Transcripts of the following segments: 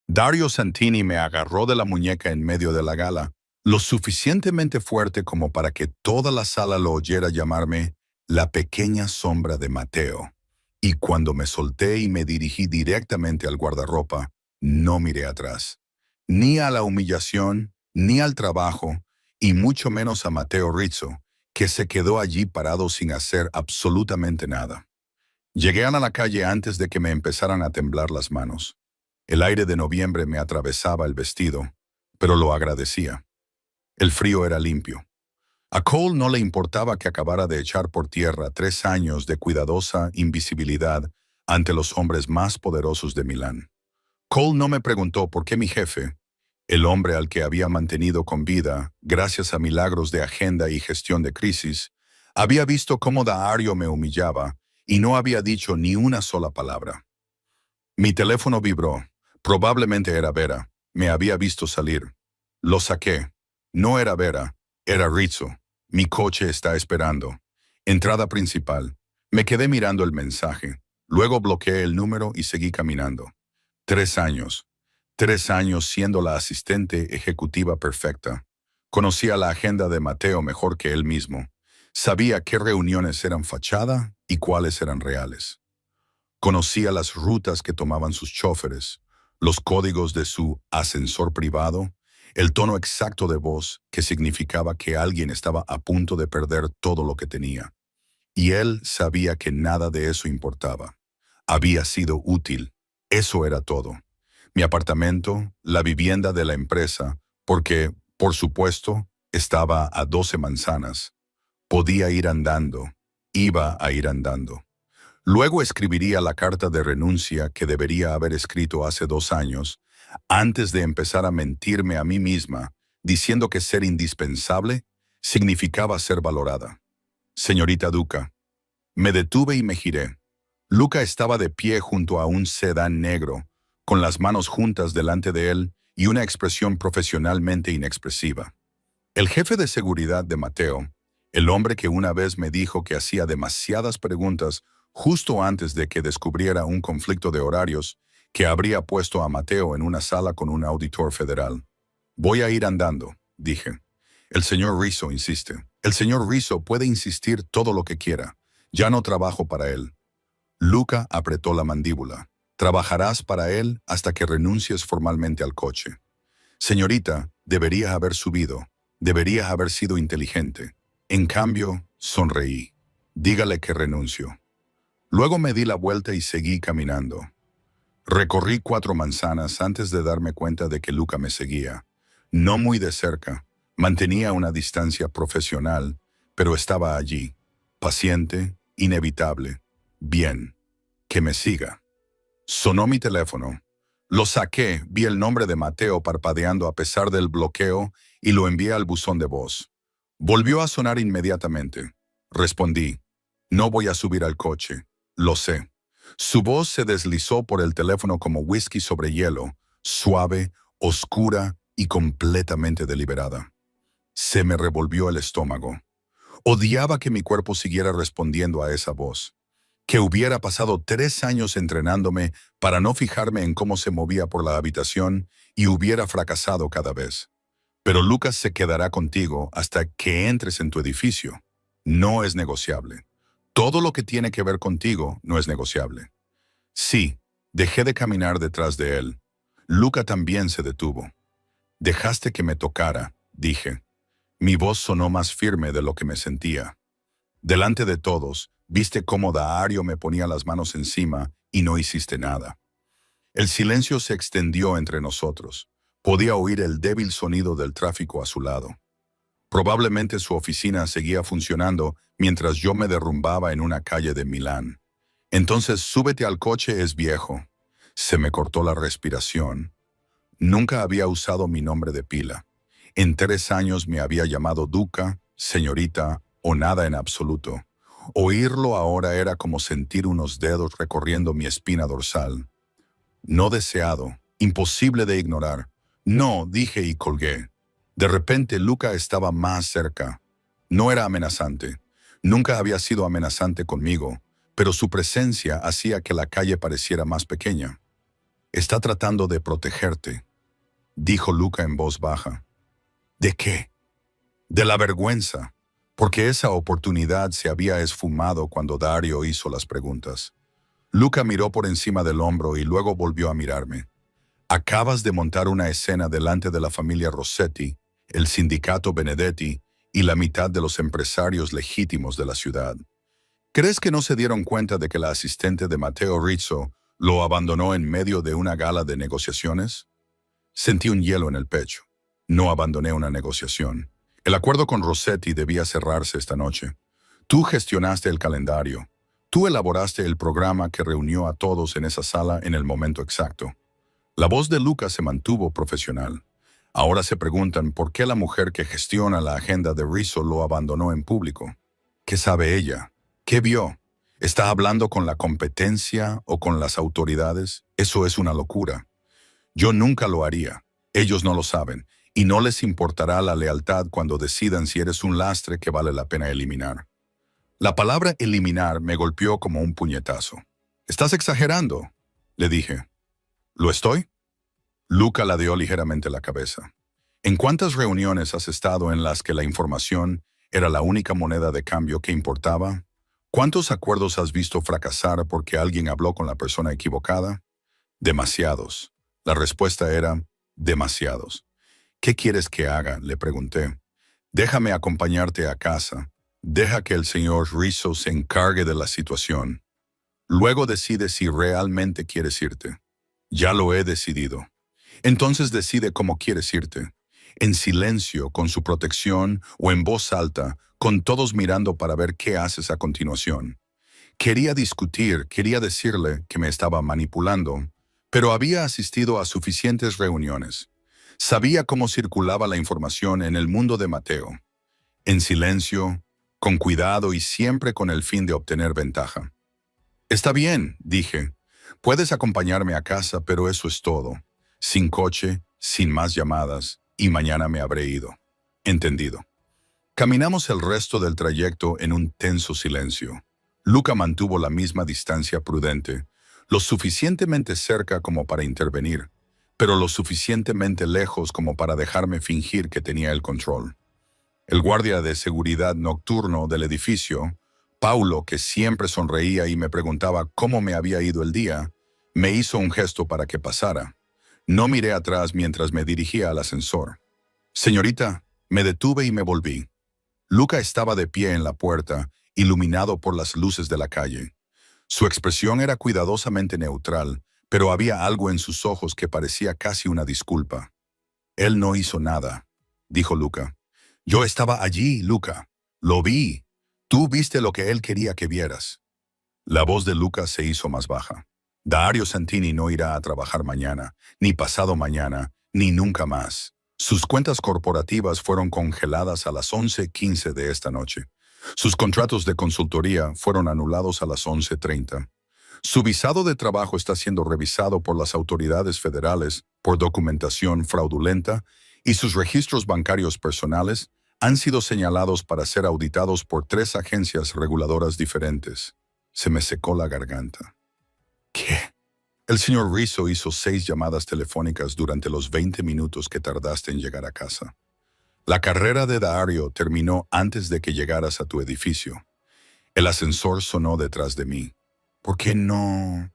Dario Santini me agarró de la muñeca en medio de la gala, lo suficientemente fuerte como para que toda la sala lo oyera llamarme la pequeña sombra de Mateo. Y cuando me solté y me dirigí directamente al guardarropa, no miré atrás. Ni a la humillación, ni al trabajo, y mucho menos a Mateo Rizzo, que se quedó allí parado sin hacer absolutamente nada. Llegué a la calle antes de que me empezaran a temblar las manos. El aire de noviembre me atravesaba el vestido, pero lo agradecía. El frío era limpio. A Cole no le importaba que acabara de echar por tierra 3 años de cuidadosa invisibilidad ante los hombres más poderosos de Milán. Cole no me preguntó por qué mi jefe, el hombre al que había mantenido con vida gracias a milagros de agenda y gestión de crisis, había visto cómo Dario me humillaba y no había dicho ni una sola palabra. Mi teléfono vibró. Probablemente era Vera. Me había visto salir. Lo saqué. No era Vera, era Rizzo. Mi coche está esperando. Entrada principal. Me quedé mirando el mensaje. Luego bloqueé el número y seguí caminando. 3 años. 3 años siendo la asistente ejecutiva perfecta. Conocía la agenda de Mateo mejor que él mismo. Sabía qué reuniones eran fachada y cuáles eran reales. Conocía las rutas que tomaban sus choferes, los códigos de su ascensor privado, el tono exacto de voz que significaba que alguien estaba a punto de perder todo lo que tenía. Y él sabía que nada de eso importaba. Había sido útil. Eso era todo. Mi apartamento, la vivienda de la empresa, porque, por supuesto, estaba a 12 manzanas. Podía ir andando. Iba a ir andando. Luego escribiría la carta de renuncia que debería haber escrito hace 2 años, antes de empezar a mentirme a mí misma, diciendo que ser indispensable significaba ser valorada. Señorita Duca. Me detuve y me giré. Luca estaba de pie junto a un sedán negro, con las manos juntas delante de él y una expresión profesionalmente inexpresiva. El jefe de seguridad de Mateo, el hombre que una vez me dijo que hacía demasiadas preguntas justo antes de que descubriera un conflicto de horarios que habría puesto a Mateo en una sala con un auditor federal. Voy a ir andando, dije. El señor Rizzo insiste. El señor Rizzo puede insistir todo lo que quiera. Ya no trabajo para él. Luca apretó la mandíbula. Trabajarás para él hasta que renuncies formalmente al coche. Señorita, debería haber subido. Debería haber sido inteligente. En cambio, sonreí. Dígale que renuncio. Luego me di la vuelta y seguí caminando. Recorrí 4 manzanas antes de darme cuenta de que Luca me seguía. No muy de cerca. Mantenía una distancia profesional, pero estaba allí. Paciente, inevitable. Bien. Que me siga. Sonó mi teléfono. Lo saqué, vi el nombre de Mateo parpadeando a pesar del bloqueo y lo envié al buzón de voz. Volvió a sonar inmediatamente. Respondí. No voy a subir al coche. Lo sé. Su voz se deslizó por el teléfono como whisky sobre hielo, suave, oscura y completamente deliberada. Se me revolvió el estómago. Odiaba que mi cuerpo siguiera respondiendo a esa voz. Que hubiera pasado 3 años entrenándome para no fijarme en cómo se movía por la habitación y hubiera fracasado cada vez. Pero Lucas se quedará contigo hasta que entres en tu edificio. No es negociable. Todo lo que tiene que ver contigo no es negociable. Sí, dejé de caminar detrás de él. Luca también se detuvo. Dejaste que me tocara, dije. Mi voz sonó más firme de lo que me sentía. Delante de todos, viste cómo Dario me ponía las manos encima y no hiciste nada. El silencio se extendió entre nosotros. Podía oír el débil sonido del tráfico a su lado. Probablemente su oficina seguía funcionando mientras yo me derrumbaba en una calle de Milán. Entonces, súbete al coche, es viejo. Se me cortó la respiración. Nunca había usado mi nombre de pila. En 3 años me había llamado Duca, señorita o nada en absoluto. Oírlo ahora era como sentir unos dedos recorriendo mi espina dorsal. No deseado, imposible de ignorar. No, dije y colgué. De repente Luca estaba más cerca. No era amenazante. Nunca había sido amenazante conmigo, pero su presencia hacía que la calle pareciera más pequeña. Está tratando de protegerte, dijo Luca en voz baja. ¿De qué? De la vergüenza, porque esa oportunidad se había esfumado cuando Dario hizo las preguntas. Luca miró por encima del hombro y luego volvió a mirarme. Acabas de montar una escena delante de la familia Rossetti, el sindicato Benedetti y la mitad de los empresarios legítimos de la ciudad. ¿Crees que no se dieron cuenta de que la asistente de Matteo Rizzo lo abandonó en medio de una gala de negociaciones? Sentí un hielo en el pecho. No abandoné una negociación. El acuerdo con Rossetti debía cerrarse esta noche. Tú gestionaste el calendario. Tú elaboraste el programa que reunió a todos en esa sala en el momento exacto. La voz de Luca se mantuvo profesional. Ahora se preguntan por qué la mujer que gestiona la agenda de Rizzo lo abandonó en público. ¿Qué sabe ella? ¿Qué vio? ¿Está hablando con la competencia o con las autoridades? Eso es una locura. Yo nunca lo haría. Ellos no lo saben, y no les importará la lealtad cuando decidan si eres un lastre que vale la pena eliminar. La palabra eliminar me golpeó como un puñetazo. «Estás exagerando», le dije. «¿Lo estoy?» Luca ladeó ligeramente la cabeza. ¿En cuántas reuniones has estado en las que la información era la única moneda de cambio que importaba? ¿Cuántos acuerdos has visto fracasar porque alguien habló con la persona equivocada? Demasiados. La respuesta era, demasiados. «¿Qué quieres que haga?», le pregunté. «Déjame acompañarte a casa. Deja que el señor Rizzo se encargue de la situación. Luego decide si realmente quieres irte». «Ya lo he decidido». «Entonces decide cómo quieres irte. En silencio, con su protección, o en voz alta, con todos mirando para ver qué haces a continuación». Quería discutir, quería decirle que me estaba manipulando, pero había asistido a suficientes reuniones. Sabía cómo circulaba la información en el mundo de Matteo. En silencio, con cuidado y siempre con el fin de obtener ventaja. «Está bien», dije. «Puedes acompañarme a casa, pero eso es todo. Sin coche, sin más llamadas, y mañana me habré ido». «Entendido». Caminamos el resto del trayecto en un tenso silencio. Luca mantuvo la misma distancia prudente, lo suficientemente cerca como para intervenir, pero lo suficientemente lejos como para dejarme fingir que tenía el control. El guardia de seguridad nocturno del edificio, Paulo, que siempre sonreía y me preguntaba cómo me había ido el día, me hizo un gesto para que pasara. No miré atrás mientras me dirigía al ascensor. «Señorita», me detuve y me volví. Luca estaba de pie en la puerta, iluminado por las luces de la calle. Su expresión era cuidadosamente neutral, pero había algo en sus ojos que parecía casi una disculpa. «Él no hizo nada», dijo Luca. «Yo estaba allí, Luca. Lo vi. Tú viste lo que él quería que vieras». La voz de Luca se hizo más baja. «Dario Santini no irá a trabajar mañana, ni pasado mañana, ni nunca más. Sus cuentas corporativas fueron congeladas a las 11:15 de esta noche. Sus contratos de consultoría fueron anulados a las 11:30. Su visado de trabajo está siendo revisado por las autoridades federales por documentación fraudulenta y sus registros bancarios personales han sido señalados para ser auditados por 3 agencias reguladoras diferentes». Se me secó la garganta. «¿Qué?». «El señor Rizzo hizo 6 llamadas telefónicas durante los 20 minutos que tardaste en llegar a casa. La carrera de Dario terminó antes de que llegaras a tu edificio. El ascensor sonó detrás de mí. ¿Por qué no...?»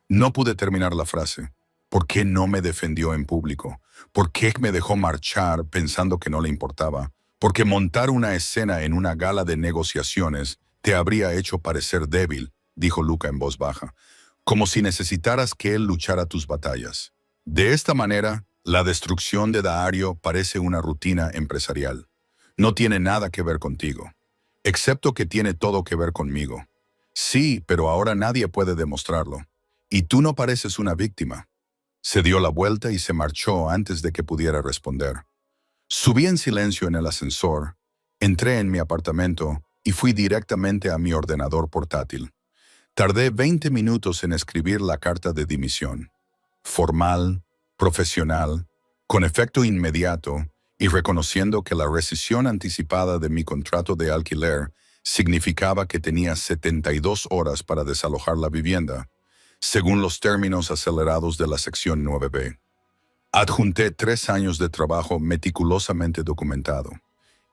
No pude terminar la frase. ¿Por qué no me defendió en público? ¿Por qué me dejó marchar pensando que no le importaba? Porque montar una escena en una gala de negociaciones te habría hecho parecer débil, dijo Luca en voz baja, como si necesitaras que él luchara tus batallas. De esta manera, la destrucción de Dario parece una rutina empresarial. No tiene nada que ver contigo, excepto que tiene todo que ver conmigo. Sí, pero ahora nadie puede demostrarlo. Y tú no pareces una víctima. Se dio la vuelta y se marchó antes de que pudiera responder. Subí en silencio en el ascensor, entré en mi apartamento y fui directamente a mi ordenador portátil. Tardé 20 minutos en escribir la carta de dimisión. Formal, profesional, con efecto inmediato y reconociendo que la rescisión anticipada de mi contrato de alquiler significaba que tenía 72 horas para desalojar la vivienda. según los términos acelerados de la sección 9B. Adjunté 3 años de trabajo meticulosamente documentado.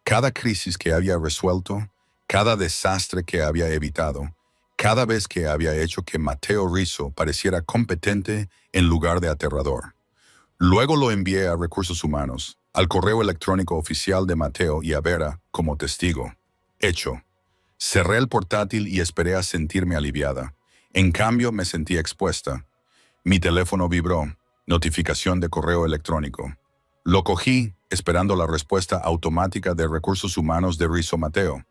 Cada crisis que había resuelto, cada desastre que había evitado, cada vez que había hecho que Mateo Rizzo pareciera competente en lugar de aterrador. Luego lo envié a Recursos Humanos, al correo electrónico oficial de Mateo y a Vera como testigo. Hecho. Cerré el portátil y esperé a sentirme aliviada. En cambio, me sentí expuesta. Mi teléfono vibró. Notificación de correo electrónico. Lo cogí, esperando la respuesta automática de Recursos Humanos de Rizzo Mateo.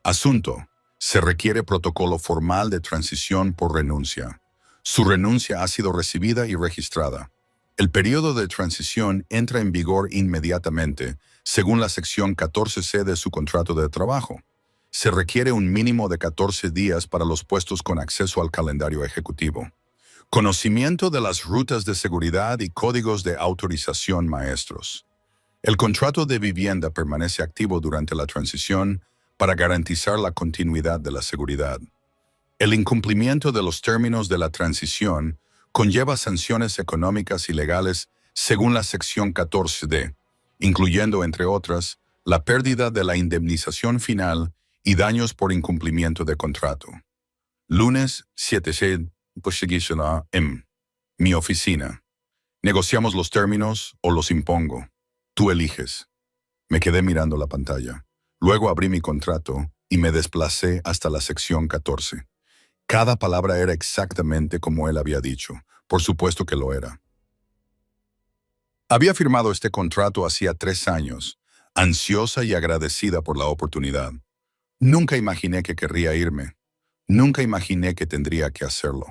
Asunto. Se requiere protocolo formal de transición por renuncia. Su renuncia ha sido recibida y registrada. El periodo de transición entra en vigor inmediatamente, según la sección 14C de su contrato de trabajo. Se requiere un mínimo de 14 días para los puestos con acceso al calendario ejecutivo. Conocimiento de las rutas de seguridad y códigos de autorización maestros. El contrato de vivienda permanece activo durante la transición para garantizar la continuidad de la seguridad. El incumplimiento de los términos de la transición conlleva sanciones económicas y legales según la sección 14D, incluyendo, entre otras, la pérdida de la indemnización final y daños por incumplimiento de contrato. Lunes 7 en mi oficina. Negociamos los términos o los impongo. Tú eliges. Me quedé mirando la pantalla. Luego abrí mi contrato y me desplacé hasta la sección 14. Cada palabra era exactamente como él había dicho. Por supuesto que lo era. Había firmado este contrato hacía 3 años, ansiosa y agradecida por la oportunidad. Nunca imaginé que querría irme. Nunca imaginé que tendría que hacerlo.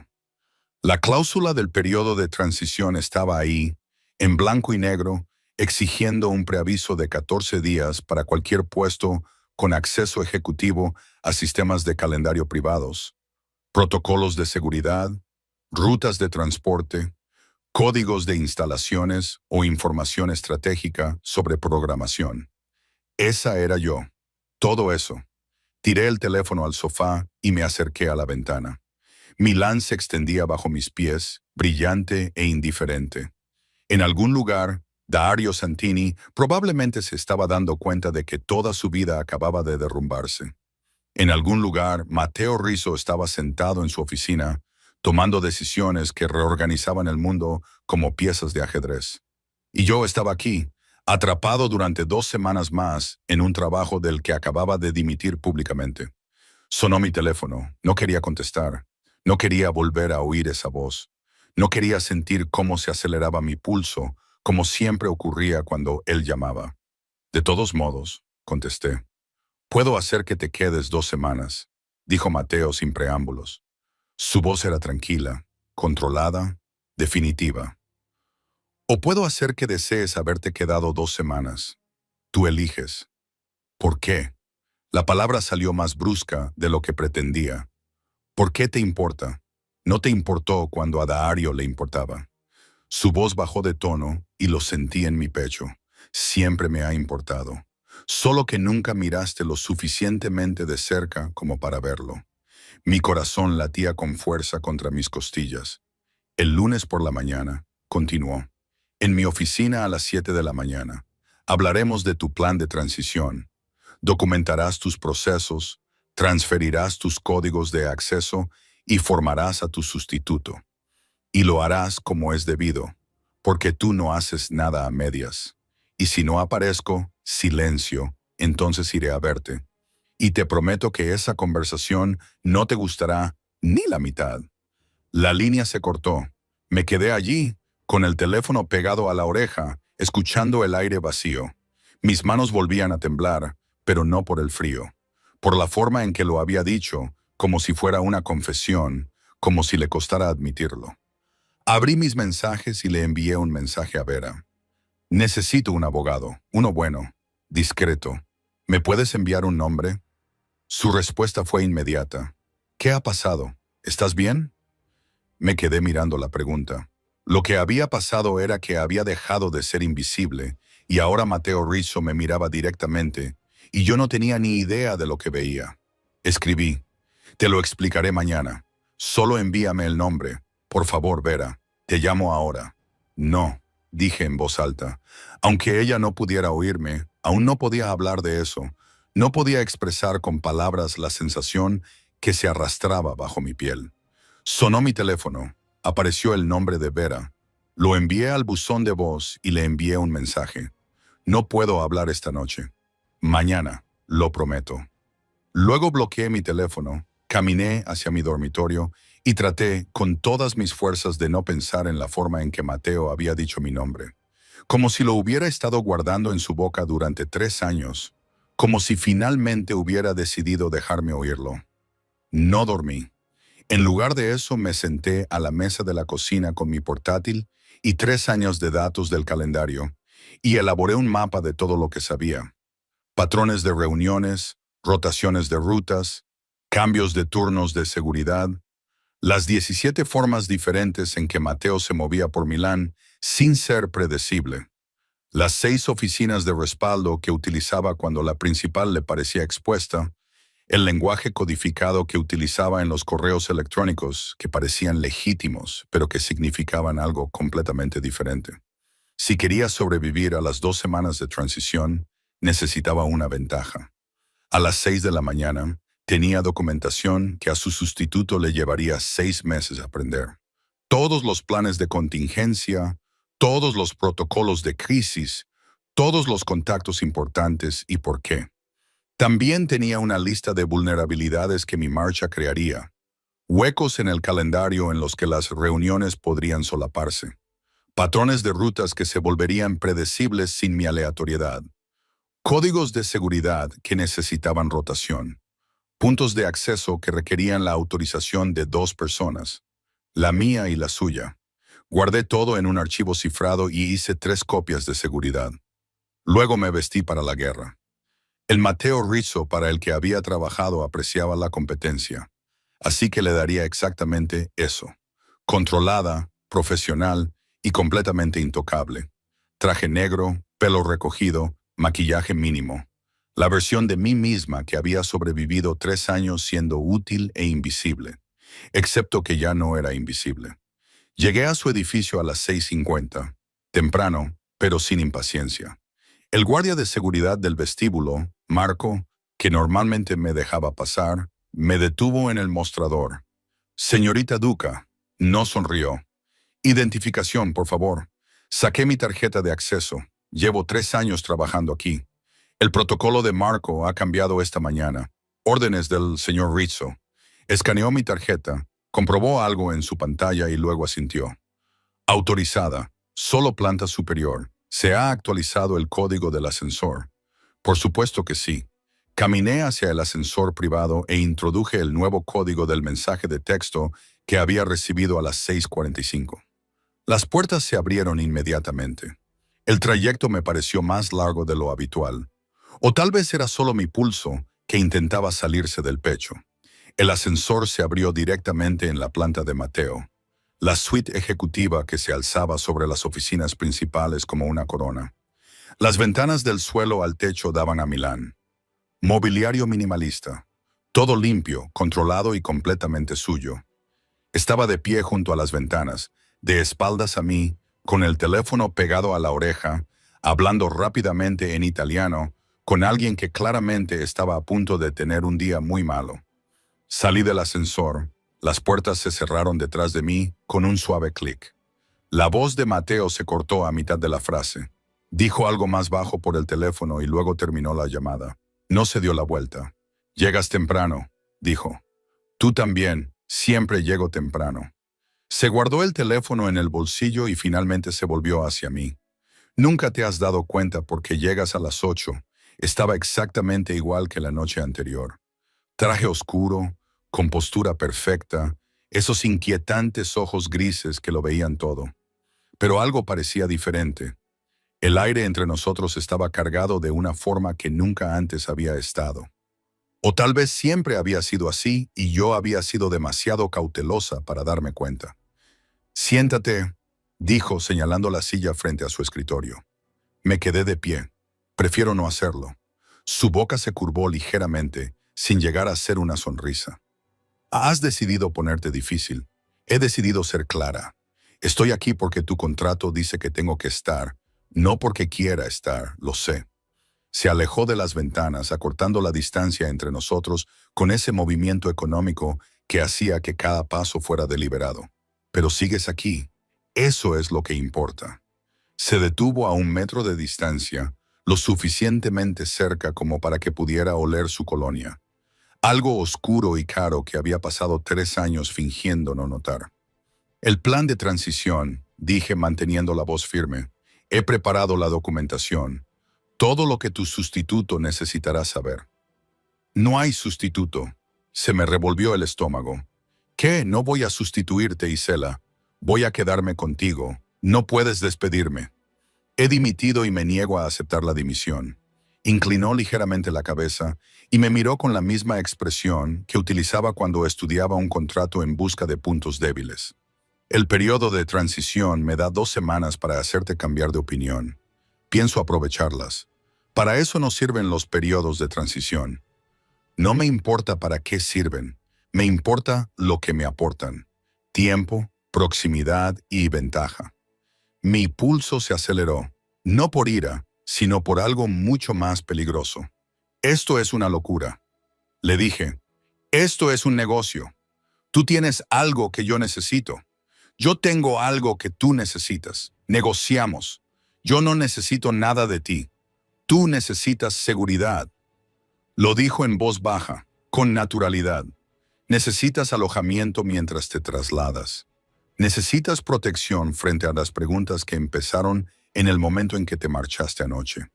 La cláusula del periodo de transición estaba ahí, en blanco y negro, exigiendo un preaviso de 14 días para cualquier puesto con acceso ejecutivo a sistemas de calendario privados, protocolos de seguridad, rutas de transporte, códigos de instalaciones o información estratégica sobre programación. Esa era yo. Todo eso. Tiré el teléfono al sofá y me acerqué a la ventana. Milán se extendía bajo mis pies, brillante e indiferente. En algún lugar, Dario Santini probablemente se estaba dando cuenta de que toda su vida acababa de derrumbarse. En algún lugar, Mateo Rizzo estaba sentado en su oficina, tomando decisiones que reorganizaban el mundo como piezas de ajedrez. Y yo estaba aquí, atrapado durante 2 semanas más en un trabajo del que acababa de dimitir públicamente. Sonó mi teléfono. No quería contestar. No quería volver a oír esa voz. No quería sentir cómo se aceleraba mi pulso, como siempre ocurría cuando él llamaba. De todos modos, contesté. «Puedo hacer que te quedes 2 semanas», dijo Mateo sin preámbulos. Su voz era tranquila, controlada, definitiva. «O puedo hacer que desees haberte quedado 2 semanas. Tú eliges». «¿Por qué?» La palabra salió más brusca de lo que pretendía. «¿Por qué te importa?» No te importó cuando a Dario le importaba. Su voz bajó de tono y lo sentí en mi pecho. Siempre me ha importado. Solo que nunca miraste lo suficientemente de cerca como para verlo. Mi corazón latía con fuerza contra mis costillas. El lunes por la mañana, continuó. En mi oficina a las 7 de la mañana. Hablaremos de tu plan de transición. Documentarás tus procesos, transferirás tus códigos de acceso y formarás a tu sustituto. Y lo harás como es debido, porque tú no haces nada a medias. Y si no aparezco, silencio, entonces iré a verte. Y te prometo que esa conversación no te gustará ni la mitad. La línea se cortó. Me quedé allí, con el teléfono pegado a la oreja, escuchando el aire vacío. Mis manos volvían a temblar, pero no por el frío. Por la forma en que lo había dicho, como si fuera una confesión, como si le costara admitirlo. Abrí mis mensajes y le envié un mensaje a Vera. Necesito un abogado, uno bueno, discreto. ¿Me puedes enviar un nombre? Su respuesta fue inmediata. ¿Qué ha pasado? ¿Estás bien? Me quedé mirando la pregunta. Lo que había pasado era que había dejado de ser invisible y ahora Mateo Rizzo me miraba directamente y yo no tenía ni idea de lo que veía. Escribí. Te lo explicaré mañana. Solo envíame el nombre, Por favor, Vera, te llamo ahora. No, dije en voz alta. Aunque ella no pudiera oírme, aún no podía hablar de eso. No podía expresar con palabras la sensación que se arrastraba bajo mi piel. Sonó mi teléfono. Apareció el nombre de Vera. Lo envié al buzón de voz y le envié un mensaje. No puedo hablar esta noche. Mañana, lo prometo. Luego bloqueé mi teléfono, caminé hacia mi dormitorio y traté con todas mis fuerzas de no pensar en la forma en que Mateo había dicho mi nombre. Como si lo hubiera estado guardando en su boca durante 3 años. Como si finalmente hubiera decidido dejarme oírlo. No dormí. En lugar de eso me senté a la mesa de la cocina con mi portátil y 3 años de datos del calendario y elaboré un mapa de todo lo que sabía. Patrones de reuniones, rotaciones de rutas, cambios de turnos de seguridad, las 17 formas diferentes en que Mateo se movía por Milán sin ser predecible, las 6 oficinas de respaldo que utilizaba cuando la principal le parecía expuesta, el lenguaje codificado que utilizaba en los correos electrónicos que parecían legítimos, pero que significaban algo completamente diferente. Si quería sobrevivir a las 2 semanas de transición, necesitaba una ventaja. A las 6 de la mañana, tenía documentación que a su sustituto le llevaría 6 meses aprender. Todos los planes de contingencia, todos los protocolos de crisis, todos los contactos importantes y por qué. También tenía una lista de vulnerabilidades que mi marcha crearía, huecos en el calendario en los que las reuniones podrían solaparse, patrones de rutas que se volverían predecibles sin mi aleatoriedad, códigos de seguridad que necesitaban rotación, puntos de acceso que requerían la autorización de 2 personas, la mía y la suya. Guardé todo en un archivo cifrado y hice 3 copias de seguridad. Luego me vestí para la guerra. El Mateo Rizzo para el que había trabajado apreciaba la competencia, así que le daría exactamente eso. Controlada, profesional y completamente intocable. Traje negro, pelo recogido, maquillaje mínimo. La versión de mí misma que había sobrevivido 3 años siendo útil e invisible, excepto que ya no era invisible. Llegué a su edificio a las 6:50, temprano, pero sin impaciencia. El guardia de seguridad del vestíbulo, Marco, que normalmente me dejaba pasar, me detuvo en el mostrador. Señorita Duca, no sonrió. Identificación, por favor. Saqué mi tarjeta de acceso. Llevo 3 años trabajando aquí. El protocolo de Marco ha cambiado esta mañana. Órdenes del señor Rizzo. Escaneó mi tarjeta, comprobó algo en su pantalla y luego asintió. Autorizada. Solo planta superior. ¿Se ha actualizado el código del ascensor? Por supuesto que sí. Caminé hacia el ascensor privado e introduje el nuevo código del mensaje de texto que había recibido a las 6:45. Las puertas se abrieron inmediatamente. El trayecto me pareció más largo de lo habitual. O tal vez era solo mi pulso que intentaba salirse del pecho. El ascensor se abrió directamente en la planta de Mateo. La suite ejecutiva que se alzaba sobre las oficinas principales como una corona. Las ventanas del suelo al techo daban a Milán. Mobiliario minimalista. Todo limpio, controlado y completamente suyo. Estaba de pie junto a las ventanas, de espaldas a mí, con el teléfono pegado a la oreja, hablando rápidamente en italiano, con alguien que claramente estaba a punto de tener un día muy malo. Salí del ascensor. Las puertas se cerraron detrás de mí con un suave clic. La voz de Mateo se cortó a mitad de la frase. Dijo algo más bajo por el teléfono y luego terminó la llamada. No se dio la vuelta. Llegas temprano, dijo. Tú también, siempre llego temprano. Se guardó el teléfono en el bolsillo y finalmente se volvió hacia mí. Nunca te has dado cuenta porque llegas a las 8. Estaba exactamente igual que la noche anterior. Traje oscuro, con postura perfecta, esos inquietantes ojos grises que lo veían todo. Pero algo parecía diferente. El aire entre nosotros estaba cargado de una forma que nunca antes había estado. O tal vez siempre había sido así y yo había sido demasiado cautelosa para darme cuenta. Siéntate, dijo señalando la silla frente a su escritorio. Me quedé de pie. Prefiero no hacerlo. Su boca se curvó ligeramente, sin llegar a ser una sonrisa. Has decidido ponerte difícil. He decidido ser clara. Estoy aquí porque tu contrato dice que tengo que estar, no porque quiera estar, lo sé. Se alejó de las ventanas, acortando la distancia entre nosotros con ese movimiento económico que hacía que cada paso fuera deliberado. Pero sigues aquí. Eso es lo que importa. Se detuvo a 1 metro de distancia, lo suficientemente cerca como para que pudiera oler su colonia. Algo oscuro y caro que había pasado 3 años fingiendo no notar. El plan de transición, dije manteniendo la voz firme. He preparado la documentación. Todo lo que tu sustituto necesitará saber. No hay sustituto. Se me revolvió el estómago. ¿Qué? No voy a sustituirte, Isela. Voy a quedarme contigo. No puedes despedirme. He dimitido y me niego a aceptar la dimisión. Inclinó ligeramente la cabeza y me miró con la misma expresión que utilizaba cuando estudiaba un contrato en busca de puntos débiles. El periodo de transición me da 2 semanas para hacerte cambiar de opinión. Pienso aprovecharlas. Para eso nos sirven los periodos de transición. No me importa para qué sirven. Me importa lo que me aportan. Tiempo, proximidad y ventaja. Mi pulso se aceleró, no por ira, sino por algo mucho más peligroso. Esto es una locura. Le dije, esto es un negocio. Tú tienes algo que yo necesito. Yo tengo algo que tú necesitas. Negociamos. Yo no necesito nada de ti. Tú necesitas seguridad. Lo dijo en voz baja, con naturalidad. Necesitas alojamiento mientras te trasladas. Necesitas protección frente a las preguntas que empezaron en el momento en que te marchaste anoche.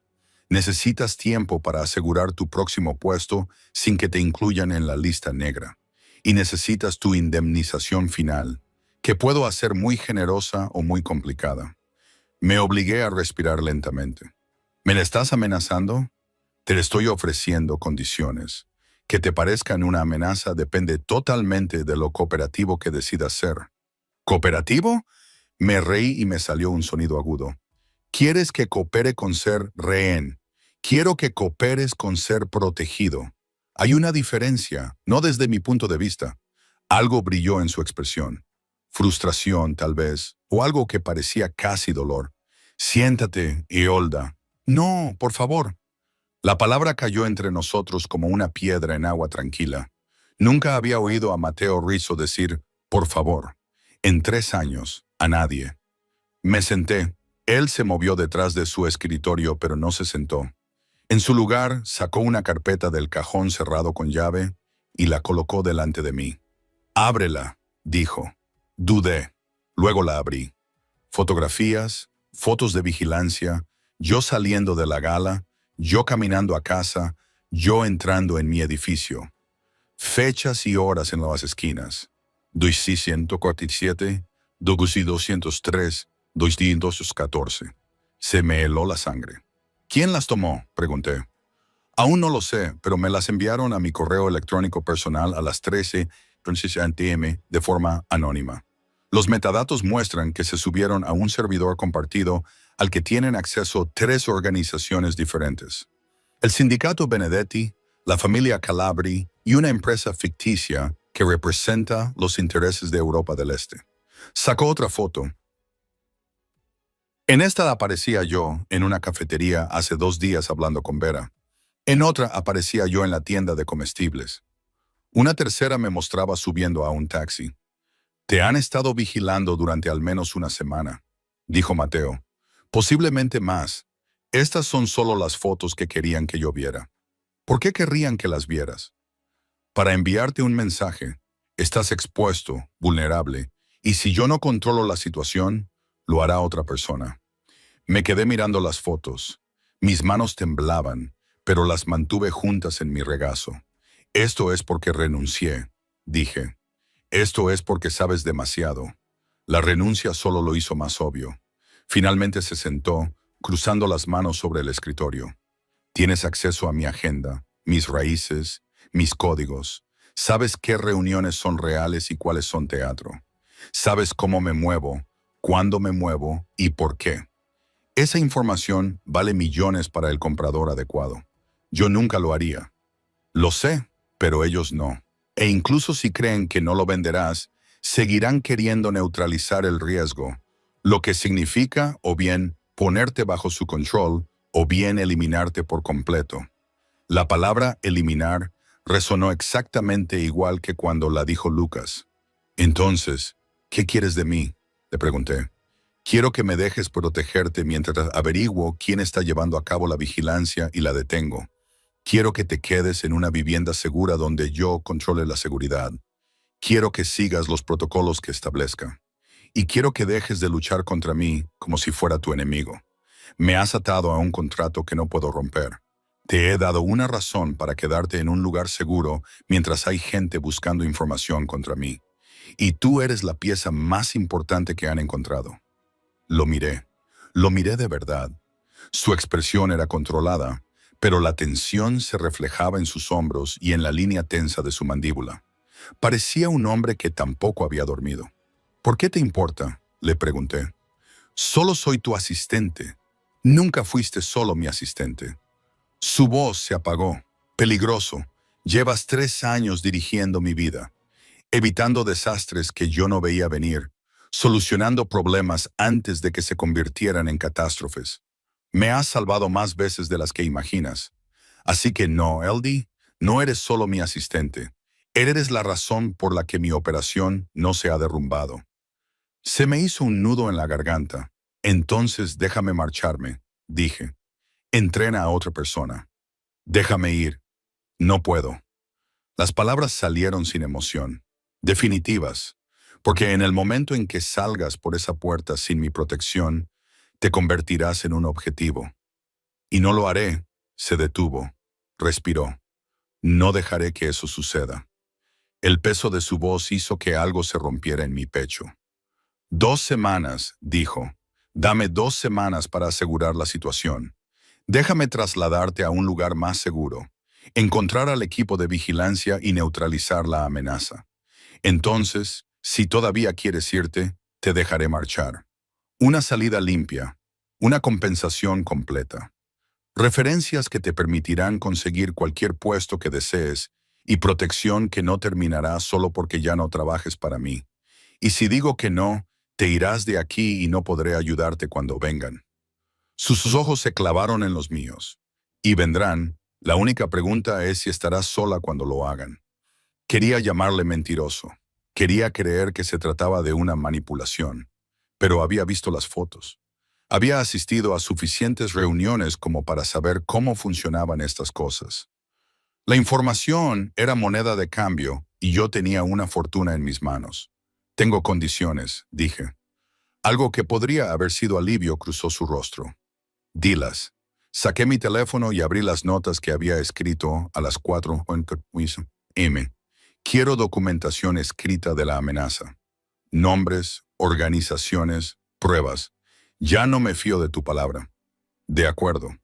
Necesitas tiempo para asegurar tu próximo puesto sin que te incluyan en la lista negra. Y necesitas tu indemnización final, que puedo hacer muy generosa o muy complicada. Me obligué a respirar lentamente. ¿Me la estás amenazando? Te estoy ofreciendo condiciones. Que te parezcan una amenaza depende totalmente de lo cooperativo que decidas ser. ¿Cooperativo? Me reí y me salió un sonido agudo. ¿Quieres que coopere con ser rehén? Quiero que cooperes con ser protegido. Hay una diferencia, no desde mi punto de vista. Algo brilló en su expresión. Frustración, tal vez, o algo que parecía casi dolor. Siéntate, Iolda. No, por favor. La palabra cayó entre nosotros como una piedra en agua tranquila. Nunca había oído a Mateo Rizzo decir, por favor. En 3 años, a nadie. Me senté. Él se movió detrás de su escritorio, pero no se sentó. En su lugar, sacó una carpeta del cajón cerrado con llave y la colocó delante de mí. Ábrela, dijo. Dudé. Luego la abrí. Fotografías, fotos de vigilancia, yo saliendo de la gala, yo caminando a casa, yo entrando en mi edificio. Fechas y horas en las esquinas. 247, 203, 214. Se me heló la sangre. ¿Quién las tomó?, pregunté. Aún no lo sé, pero me las enviaron a mi correo electrónico personal a las 13:30 am de forma anónima. Los metadatos muestran que se subieron a un servidor compartido al que tienen acceso 3 organizaciones diferentes. El sindicato Benedetti, la familia Calabri y una empresa ficticia que representa los intereses de Europa del Este. Sacó otra foto. En esta aparecía yo en una cafetería hace 2 días hablando con Vera. En otra aparecía yo en la tienda de comestibles. Una tercera me mostraba subiendo a un taxi. Te han estado vigilando durante al menos una semana, dijo Mateo. Posiblemente más. Estas son solo las fotos que querían que yo viera. ¿Por qué querrían que las vieras? Para enviarte un mensaje. Estás expuesto, vulnerable, y si yo no controlo la situación, lo hará otra persona. Me quedé mirando las fotos. Mis manos temblaban, pero las mantuve juntas en mi regazo. Esto es porque renuncié, dije. Esto es porque sabes demasiado. La renuncia solo lo hizo más obvio. Finalmente se sentó, cruzando las manos sobre el escritorio. Tienes acceso a mi agenda, mis raíces, mis códigos. Sabes qué reuniones son reales y cuáles son teatro. Sabes cómo me muevo, cuándo me muevo y por qué. Esa información vale millones para el comprador adecuado. Yo nunca lo haría. Lo sé, pero ellos no. E incluso si creen que no lo venderás, seguirán queriendo neutralizar el riesgo, lo que significa o bien ponerte bajo su control o bien eliminarte por completo. La palabra eliminar resonó exactamente igual que cuando la dijo Lucas. Entonces, ¿qué quieres de mí?, le pregunté. Quiero que me dejes protegerte mientras averiguo quién está llevando a cabo la vigilancia y la detengo. Quiero que te quedes en una vivienda segura donde yo controle la seguridad. Quiero que sigas los protocolos que establezca. Y quiero que dejes de luchar contra mí como si fuera tu enemigo. Me has atado a un contrato que no puedo romper. Te he dado una razón para quedarte en un lugar seguro mientras hay gente buscando información contra mí. Y tú eres la pieza más importante que han encontrado. Lo miré de verdad. Su expresión era controlada, pero la tensión se reflejaba en sus hombros y en la línea tensa de su mandíbula. Parecía un hombre que tampoco había dormido. ¿Por qué te importa?, le pregunté. Solo soy tu asistente. Nunca fuiste solo mi asistente. Su voz se apagó. Peligroso. Llevas 3 años dirigiendo mi vida, evitando desastres que yo no veía venir, solucionando problemas antes de que se convirtieran en catástrofes. Me has salvado más veces de las que imaginas. Así que no, LD, no eres solo mi asistente. Eres la razón por la que mi operación no se ha derrumbado. Se me hizo un nudo en la garganta. Entonces déjame marcharme, dije. Entrena a otra persona. Déjame ir. No puedo. Las palabras salieron sin emoción. Definitivas. Porque en el momento en que salgas por esa puerta sin mi protección, te convertirás en un objetivo. Y no lo haré. Se detuvo. Respiró. No dejaré que eso suceda. El peso de su voz hizo que algo se rompiera en mi pecho. 2 semanas, dijo. Dame 2 semanas para asegurar la situación. Déjame trasladarte a un lugar más seguro, encontrar al equipo de vigilancia y neutralizar la amenaza. Entonces, si todavía quieres irte, te dejaré marchar. Una salida limpia, una compensación completa. Referencias que te permitirán conseguir cualquier puesto que desees y protección que no terminará solo porque ya no trabajes para mí. Y si digo que no, te irás de aquí y no podré ayudarte cuando vengan. Sus ojos se clavaron en los míos. Y vendrán. La única pregunta es si estarás sola cuando lo hagan. Quería llamarle mentiroso. Quería creer que se trataba de una manipulación. Pero había visto las fotos. Había asistido a suficientes reuniones como para saber cómo funcionaban estas cosas. La información era moneda de cambio y yo tenía una fortuna en mis manos. Tengo condiciones, dije. Algo que podría haber sido alivio cruzó su rostro. Dilas. Saqué mi teléfono y abrí las notas que había escrito a las 4 m. Quiero documentación escrita de la amenaza. Nombres, organizaciones, pruebas. Ya no me fío de tu palabra. De acuerdo.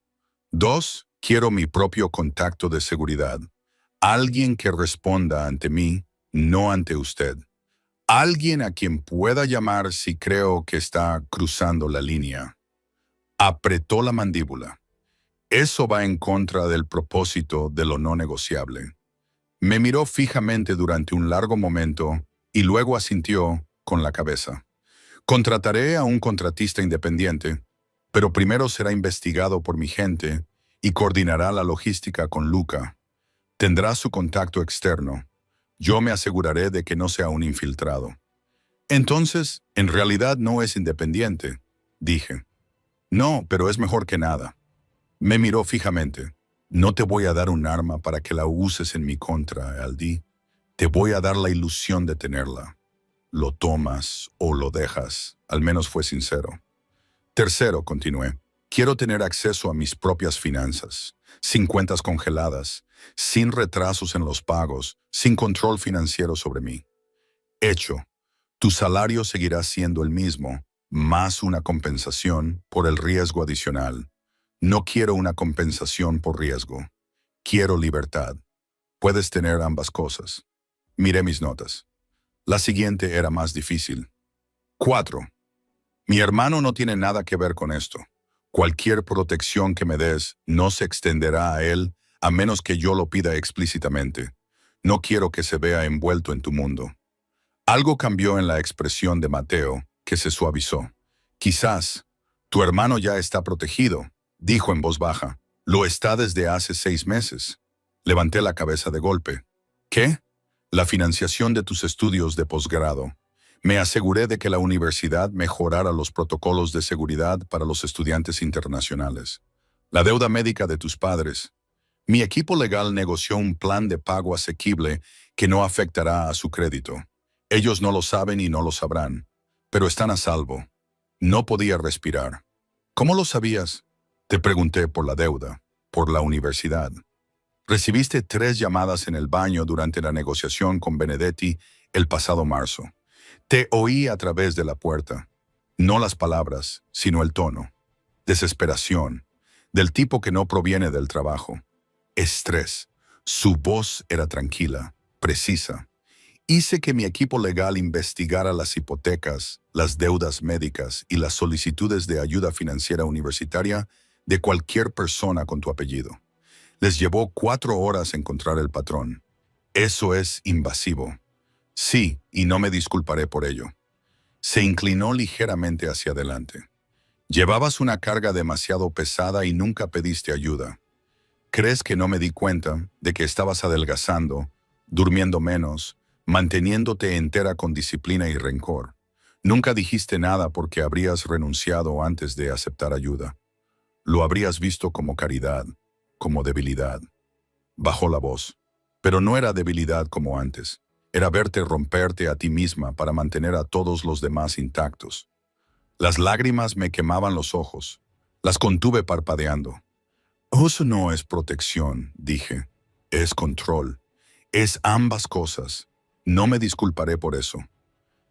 2. Quiero mi propio contacto de seguridad. Alguien que responda ante mí, no ante usted. Alguien a quien pueda llamar si creo que está cruzando la línea. Apretó la mandíbula. Eso va en contra del propósito de lo no negociable. Me miró fijamente durante un largo momento y luego asintió con la cabeza. Contrataré a un contratista independiente, pero primero será investigado por mi gente y coordinará la logística con Luca. Tendrá su contacto externo. Yo me aseguraré de que no sea un infiltrado. Entonces, en realidad no es independiente, dije. No, pero es mejor que nada. Me miró fijamente. No te voy a dar un arma para que la uses en mi contra, Aldi. Te voy a dar la ilusión de tenerla. Lo tomas o lo dejas. Al menos fue sincero. Tercero, continué. Quiero tener acceso a mis propias finanzas, sin cuentas congeladas, sin retrasos en los pagos, sin control financiero sobre mí. Hecho. Tu salario seguirá siendo el mismo, más una compensación por el riesgo adicional. No quiero una compensación por riesgo. Quiero libertad. Puedes tener ambas cosas. Miré mis notas. La siguiente era más difícil. 4. Mi hermano no tiene nada que ver con esto. Cualquier protección que me des no se extenderá a él a menos que yo lo pida explícitamente. No quiero que se vea envuelto en tu mundo. Algo cambió en la expresión de Mateo, que se suavizó. Quizás, tu hermano ya está protegido, dijo en voz baja. Lo está desde hace 6 meses. Levanté la cabeza de golpe. ¿Qué? La financiación de tus estudios de posgrado. Me aseguré de que la universidad mejorara los protocolos de seguridad para los estudiantes internacionales. La deuda médica de tus padres. Mi equipo legal negoció un plan de pago asequible que no afectará a su crédito. Ellos no lo saben y no lo sabrán, pero están a salvo. No podía respirar. ¿Cómo lo sabías? Te pregunté por la deuda, por la universidad. Recibiste 3 llamadas en el baño durante la negociación con Benedetti el pasado marzo. Te oí a través de la puerta. No las palabras, sino el tono. Desesperación, del tipo que no proviene del trabajo. Estrés. Su voz era tranquila, precisa. Hice que mi equipo legal investigara las hipotecas, las deudas médicas y las solicitudes de ayuda financiera universitaria de cualquier persona con tu apellido. Les llevó 4 horas encontrar el patrón. Eso es invasivo. Sí, y no me disculparé por ello. Se inclinó ligeramente hacia adelante. Llevabas una carga demasiado pesada y nunca pediste ayuda. ¿Crees que no me di cuenta de que estabas adelgazando, durmiendo menos, manteniéndote entera con disciplina y rencor? Nunca dijiste nada porque habrías renunciado antes de aceptar ayuda. Lo habrías visto como caridad, como debilidad. Bajó la voz. Pero no era debilidad como antes. Era verte romperte a ti misma para mantener a todos los demás intactos. Las lágrimas me quemaban los ojos. Las contuve parpadeando. Eso no es protección, dije. Es control. Es ambas cosas. No me disculparé por eso.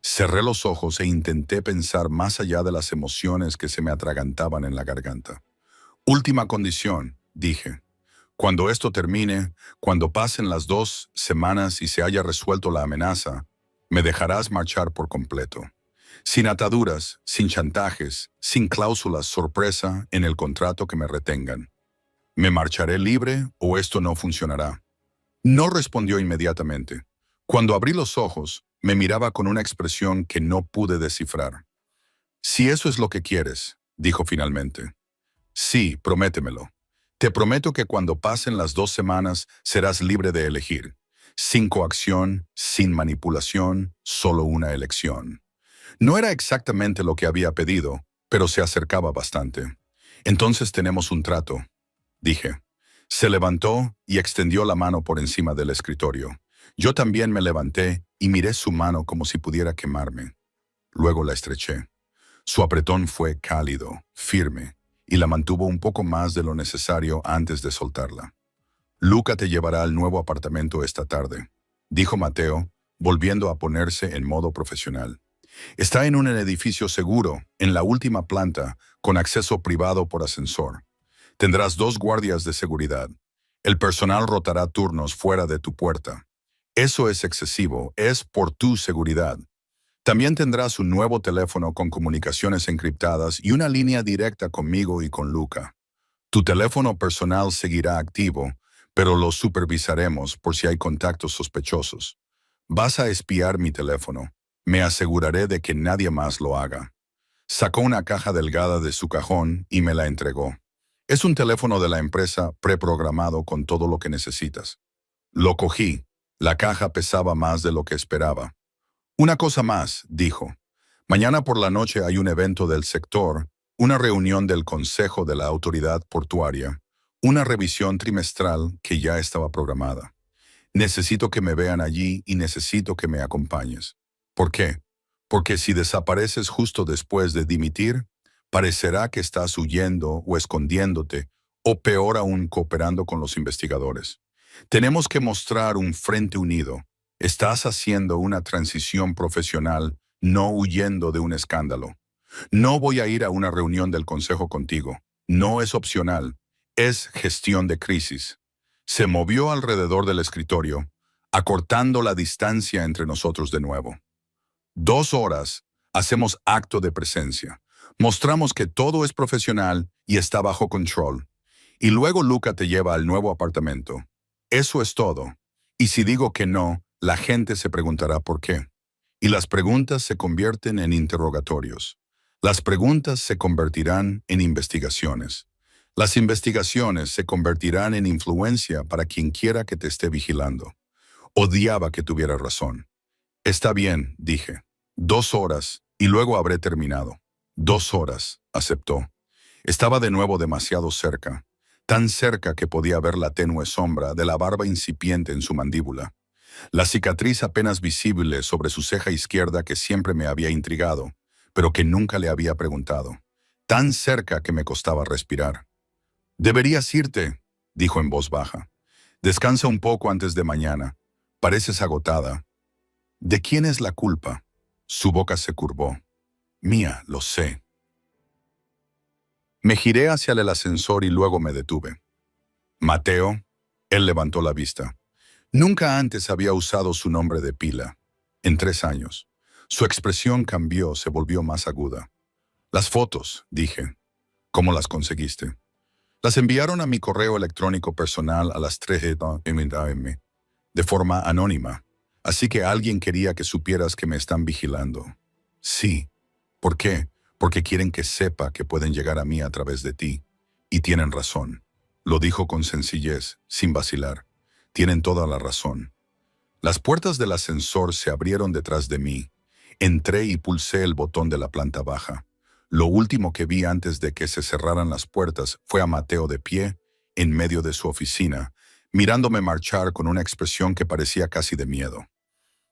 Cerré los ojos e intenté pensar más allá de las emociones que se me atragantaban en la garganta. Última condición, dije. Cuando esto termine, cuando pasen las 2 semanas y se haya resuelto la amenaza, me dejarás marchar por completo. Sin ataduras, sin chantajes, sin cláusulas sorpresa en el contrato que me retengan. ¿Me marcharé libre o esto no funcionará? No respondió inmediatamente. Cuando abrí los ojos, me miraba con una expresión que no pude descifrar. Si eso es lo que quieres, dijo finalmente. Sí, prométemelo. Te prometo que cuando pasen las 2 semanas serás libre de elegir. Sin coacción, sin manipulación, solo una elección. No era exactamente lo que había pedido, pero se acercaba bastante. Entonces tenemos un trato, dije. Se levantó y extendió la mano por encima del escritorio. Yo también me levanté y miré su mano como si pudiera quemarme. Luego la estreché. Su apretón fue cálido, firme, y la mantuvo un poco más de lo necesario antes de soltarla. Luca te llevará al nuevo apartamento esta tarde, dijo Mateo, volviendo a ponerse en modo profesional. Está en un edificio seguro, en la última planta, con acceso privado por ascensor. Tendrás 2 guardias de seguridad. El personal rotará turnos fuera de tu puerta. Eso es excesivo, es por tu seguridad. También tendrás un nuevo teléfono con comunicaciones encriptadas y una línea directa conmigo y con Luca. Tu teléfono personal seguirá activo, pero lo supervisaremos por si hay contactos sospechosos. Vas a espiar mi teléfono. Me aseguraré de que nadie más lo haga. Sacó una caja delgada de su cajón y me la entregó. Es un teléfono de la empresa preprogramado con todo lo que necesitas. Lo cogí. La caja pesaba más de lo que esperaba. Una cosa más, dijo. Mañana por la noche hay un evento del sector, una reunión del Consejo de la Autoridad Portuaria, una revisión trimestral que ya estaba programada. Necesito que me vean allí y necesito que me acompañes. ¿Por qué? Porque si desapareces justo después de dimitir, parecerá que estás huyendo o escondiéndote, o peor aún cooperando con los investigadores. Tenemos que mostrar un frente unido. Estás haciendo una transición profesional, no huyendo de un escándalo. No voy a ir a una reunión del consejo contigo. No es opcional. Es gestión de crisis. Se movió alrededor del escritorio, acortando la distancia entre nosotros de nuevo. 2 horas, hacemos acto de presencia. Mostramos que todo es profesional y está bajo control. Y luego Luca te lleva al nuevo apartamento. Eso es todo. Y si digo que no, la gente se preguntará por qué. Y las preguntas se convierten en interrogatorios. Las preguntas se convertirán en investigaciones. Las investigaciones se convertirán en influencia para quien quiera que te esté vigilando. Odiaba que tuviera razón. Está bien, dije. 2 horas y luego habré terminado. 2 horas, aceptó. Estaba de nuevo demasiado cerca, tan cerca que podía ver la tenue sombra de la barba incipiente en su mandíbula. La cicatriz apenas visible sobre su ceja izquierda que siempre me había intrigado, pero que nunca le había preguntado. Tan cerca que me costaba respirar. «Deberías irte», dijo en voz baja. «Descansa un poco antes de mañana. Pareces agotada». «¿De quién es la culpa?» Su boca se curvó. «Mía, lo sé». Me giré hacia el ascensor y luego me detuve. «Mateo». Él levantó la vista. Nunca antes había usado su nombre de pila. En 3 años. Su expresión cambió, se volvió más aguda. «Las fotos», dije. «¿Cómo las conseguiste?» «Las enviaron a mi correo electrónico personal a las 3 am, de forma anónima. Así que alguien quería que supieras que me están vigilando». «Sí». «¿Por qué?» «Porque quieren que sepa que pueden llegar a mí a través de ti. Y tienen razón». Lo dijo con sencillez, sin vacilar. «Tienen toda la razón». Las puertas del ascensor se abrieron detrás de mí. Entré y pulsé el botón de la planta baja. Lo último que vi antes de que se cerraran las puertas fue a Mateo de pie, en medio de su oficina, mirándome marchar con una expresión que parecía casi de miedo.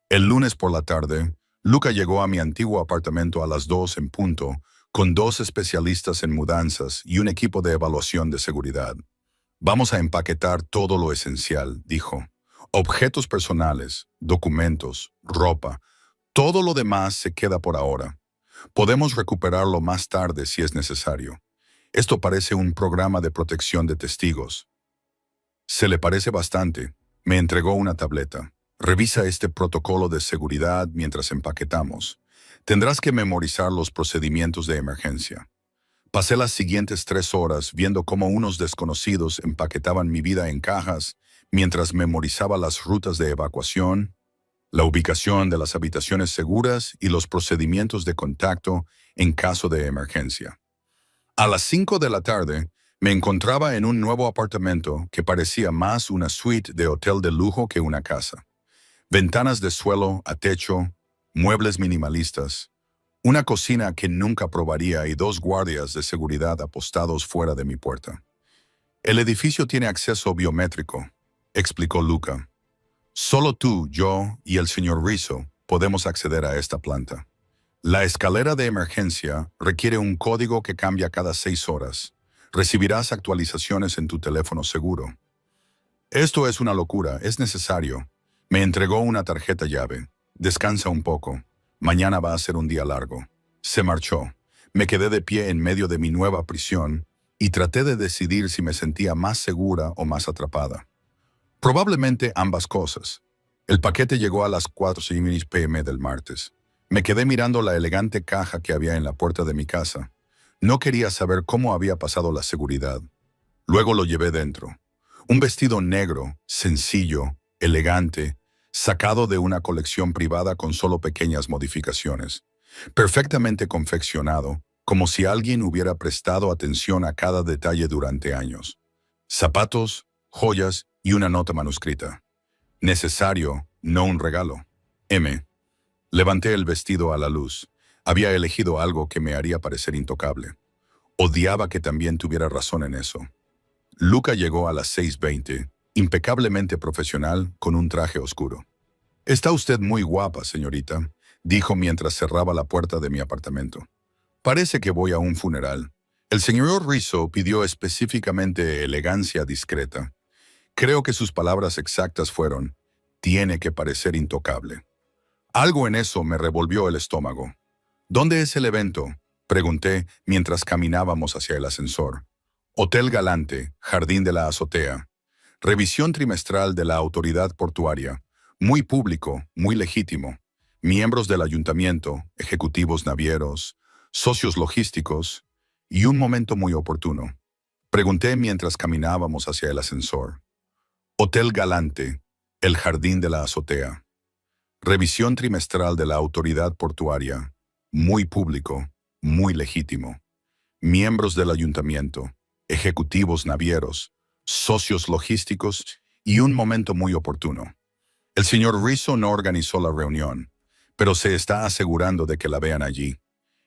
El lunes por la tarde, Luca llegó a mi antiguo apartamento a las 2 en punto, con 2 especialistas en mudanzas y un equipo de evaluación de seguridad. «Vamos a empaquetar todo lo esencial», dijo. «Objetos personales, documentos, ropa, todo lo demás se queda por ahora. Podemos recuperarlo más tarde si es necesario. Esto parece un programa de protección de testigos». «Se le parece bastante». Me entregó una tableta. «Revisa este protocolo de seguridad mientras empaquetamos. Tendrás que memorizar los procedimientos de emergencia». Pasé las siguientes 3 horas viendo cómo unos desconocidos empaquetaban mi vida en cajas mientras memorizaba las rutas de evacuación, la ubicación de las habitaciones seguras y los procedimientos de contacto en caso de emergencia. A las 5 de la tarde, me encontraba en un nuevo apartamento que parecía más una suite de hotel de lujo que una casa. Ventanas de suelo a techo, muebles minimalistas, una cocina que nunca probaría y 2 guardias de seguridad apostados fuera de mi puerta. «El edificio tiene acceso biométrico», explicó Luca. «Solo tú, yo y el señor Rizzo podemos acceder a esta planta. La escalera de emergencia requiere un código que cambia cada 6 horas. Recibirás actualizaciones en tu teléfono seguro». «Esto es una locura, es necesario». Me entregó una tarjeta llave. «Descansa un poco. Mañana va a ser un día largo». Se marchó. Me quedé de pie en medio de mi nueva prisión y traté de decidir si me sentía más segura o más atrapada. Probablemente ambas cosas. El paquete llegó a las 4:00 p.m. del martes. Me quedé mirando la elegante caja que había en la puerta de mi casa. No quería saber cómo había pasado la seguridad. Luego lo llevé dentro. Un vestido negro, sencillo, elegante, sacado de una colección privada con solo pequeñas modificaciones. Perfectamente confeccionado, como si alguien hubiera prestado atención a cada detalle durante años. Zapatos, joyas y una nota manuscrita. Necesario, no un regalo. M. Levanté el vestido a la luz. Había elegido algo que me haría parecer intocable. Odiaba que también tuviera razón en eso. Luca llegó a las 6:20, impecablemente profesional, con un traje oscuro. «Está usted muy guapa, señorita», dijo mientras cerraba la puerta de mi apartamento. «Parece que voy a un funeral». El señor Rizzo pidió específicamente elegancia discreta. Creo que sus palabras exactas fueron: «Tiene que parecer intocable». Algo en eso me revolvió el estómago. «¿Dónde es el evento?», pregunté mientras caminábamos hacia el ascensor. «Hotel Galante, Jardín de la Azotea. Revisión trimestral de la autoridad portuaria. Muy público, muy legítimo. Miembros del ayuntamiento, ejecutivos navieros, socios logísticos y un momento muy oportuno». Pregunté mientras caminábamos hacia el ascensor. «Hotel Galante, el Jardín de la Azotea». Revisión trimestral de la autoridad portuaria. Muy público, muy legítimo. Miembros del ayuntamiento, ejecutivos navieros, socios logísticos y un momento muy oportuno. El señor Rizzo no organizó la reunión, pero se está asegurando de que la vean allí.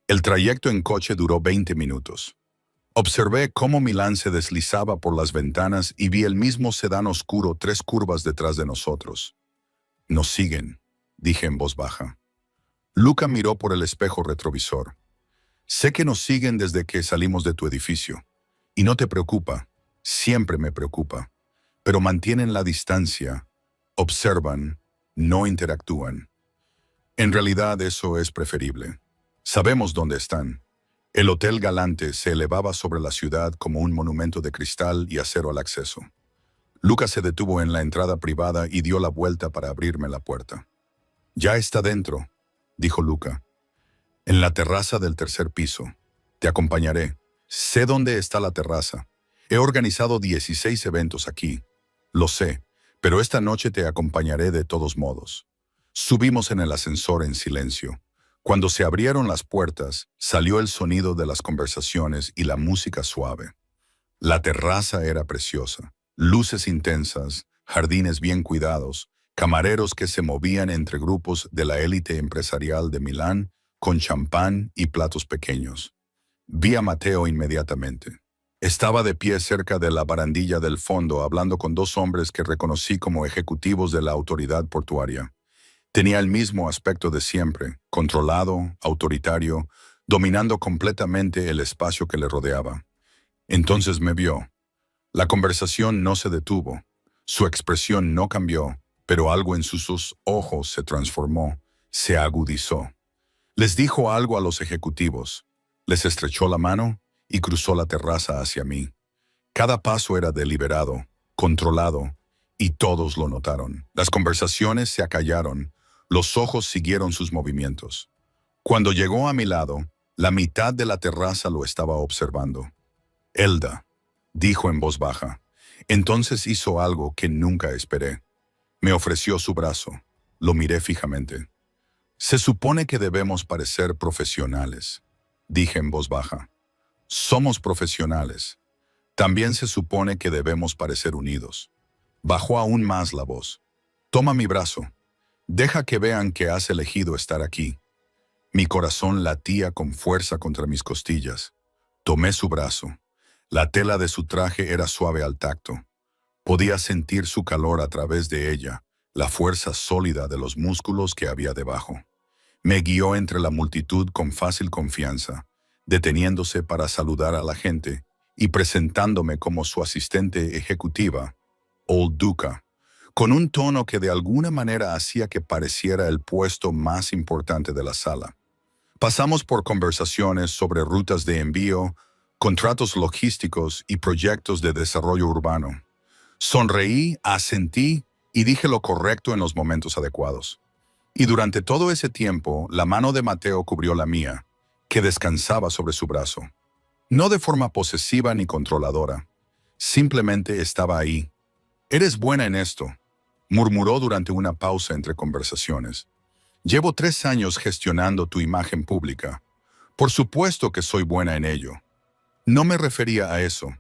El trayecto en coche duró 20 minutos. Observé cómo Milán se deslizaba por las ventanas y vi el mismo sedán oscuro 3 curvas detrás de nosotros. Nos siguen, dije en voz baja. Luca miró por el espejo retrovisor. Sé que nos siguen desde que salimos de tu edificio. Y no te preocupa, siempre me preocupa. Pero mantienen la distancia, observan, no interactúan. En realidad eso es preferible. Sabemos dónde están. El Hotel Galante se elevaba sobre la ciudad como un monumento de cristal y acero al acceso. Luca se detuvo en la entrada privada y dio la vuelta para abrirme la puerta. Ya está dentro, dijo Luca. En la terraza del 3er piso. Te acompañaré. Sé dónde está la terraza. He organizado 16 eventos aquí. Lo sé, pero esta noche te acompañaré de todos modos. Subimos en el ascensor en silencio. Cuando se abrieron las puertas, salió el sonido de las conversaciones y la música suave. La terraza era preciosa. Luces intensas, jardines bien cuidados, camareros que se movían entre grupos de la élite empresarial de Milán con champán y platos pequeños. Vi a Matteo inmediatamente. Estaba de pie cerca de la barandilla del fondo hablando con 2 hombres que reconocí como ejecutivos de la autoridad portuaria. Tenía el mismo aspecto de siempre, controlado, autoritario, dominando completamente el espacio que le rodeaba. Entonces me vio. La conversación no se detuvo. Su expresión no cambió, pero algo en sus ojos se transformó, se agudizó. Les dijo algo a los ejecutivos. Les estrechó la mano y cruzó la terraza hacia mí. Cada paso era deliberado, controlado, y todos lo notaron. Las conversaciones se acallaron, los ojos siguieron sus movimientos. Cuando llegó a mi lado, la mitad de la terraza lo estaba observando. Elda, dijo en voz baja. Entonces hizo algo que nunca esperé. Me ofreció su brazo. Lo miré fijamente. Se supone que debemos parecer profesionales, dije en voz baja. Somos profesionales. También se supone que debemos parecer unidos. Bajó aún más la voz. Toma mi brazo. Deja que vean que has elegido estar aquí. Mi corazón latía con fuerza contra mis costillas. Tomé su brazo. La tela de su traje era suave al tacto. Podía sentir su calor a través de ella, la fuerza sólida de los músculos que había debajo. Me guió entre la multitud con fácil confianza, deteniéndose para saludar a la gente y presentándome como su asistente ejecutiva, Old Duca, con un tono que de alguna manera hacía que pareciera el puesto más importante de la sala. Pasamos por conversaciones sobre rutas de envío, contratos logísticos y proyectos de desarrollo urbano. Sonreí, asentí y dije lo correcto en los momentos adecuados. Y durante todo ese tiempo, la mano de Matteo cubrió la mía, que descansaba sobre su brazo. No de forma posesiva ni controladora. Simplemente estaba ahí. «Eres buena en esto», murmuró durante una pausa entre conversaciones. «Llevo 3 años gestionando tu imagen pública. Por supuesto que soy buena en ello». No me refería a eso.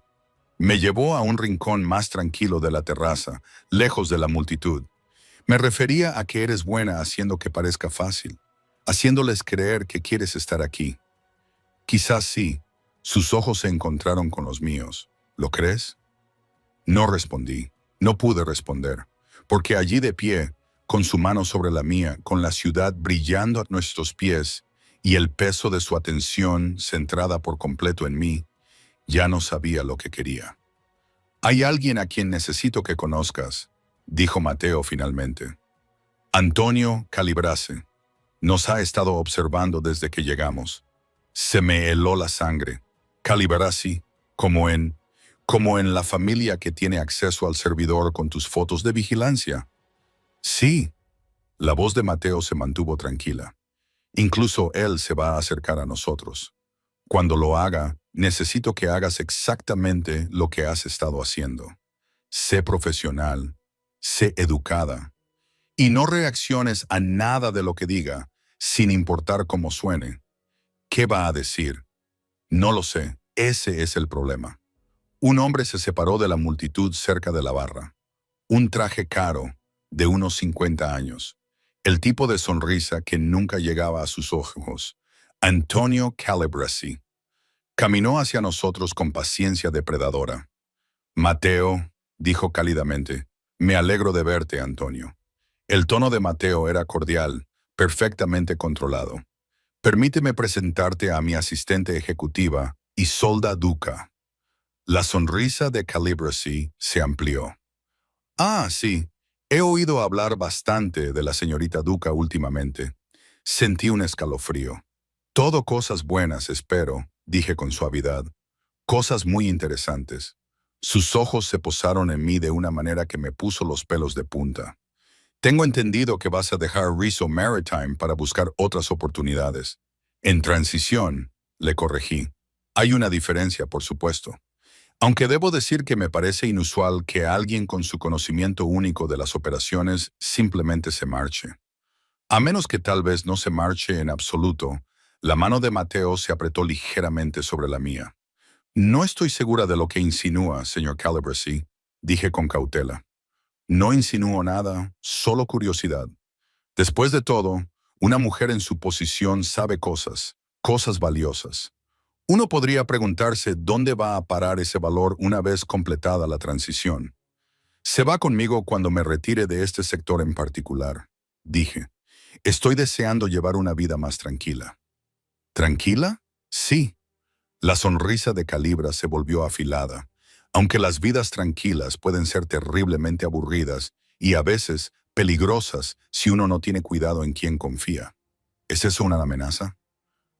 Me llevó a un rincón más tranquilo de la terraza, lejos de la multitud. Me refería a que eres buena haciendo que parezca fácil, haciéndoles creer que quieres estar aquí. Quizás sí. Sus ojos se encontraron con los míos. ¿Lo crees? No respondí. No pude responder, porque allí de pie, con su mano sobre la mía, con la ciudad brillando a nuestros pies y el peso de su atención centrada por completo en mí, ya no sabía lo que quería. «Hay alguien a quien necesito que conozcas», dijo Matteo finalmente. «Antonio Calibrase. Nos ha estado observando desde que llegamos». Se me heló la sangre. «Calibrase, como en la familia que tiene acceso al servidor con tus fotos de vigilancia». «Sí». La voz de Matteo se mantuvo tranquila. «Incluso él se va a acercar a nosotros. Cuando lo haga, necesito que hagas exactamente lo que has estado haciendo. Sé profesional, sé educada, Y no reacciones a nada de lo que diga, sin importar cómo suene. ¿Qué va a decir? No lo sé. Ese es el problema. Un hombre se separó de la multitud cerca de la barra. Un traje caro, de unos 50 años. El tipo de sonrisa que nunca llegaba a sus ojos. Antonio Calabresi. Caminó hacia nosotros con paciencia depredadora. Mateo, dijo cálidamente, me alegro de verte, Antonio. El tono de Mateo era cordial, perfectamente controlado. Permíteme presentarte a mi asistente ejecutiva, Isolda Duca. La sonrisa de Calabresi se amplió. Ah, sí. He oído hablar bastante de la señorita Duca últimamente. Sentí un escalofrío. Todo cosas buenas, espero, dije con suavidad. Cosas muy interesantes. Sus ojos se posaron en mí de una manera que me puso los pelos de punta. Tengo entendido que vas a dejar Rizzo Maritime para buscar otras oportunidades. En transición, le corregí. Hay una diferencia, por supuesto. Aunque debo decir que me parece inusual que alguien con su conocimiento único de las operaciones simplemente se marche. A menos que tal vez no se marche en absoluto, la mano de Mateo se apretó ligeramente sobre la mía. No estoy segura de lo que insinúa, señor Calabresi, dije con cautela. No insinúo nada, solo curiosidad. Después de todo, una mujer en su posición sabe cosas, cosas valiosas. Uno podría preguntarse dónde va a parar ese valor una vez completada la transición. Se va conmigo cuando me retire de este sector en particular, dije. Estoy deseando llevar una vida más tranquila. ¿Tranquila? Sí. La sonrisa de Calibra se volvió afilada. Aunque las vidas tranquilas pueden ser terriblemente aburridas y a veces peligrosas si uno no tiene cuidado en quién confía. ¿Es eso una amenaza?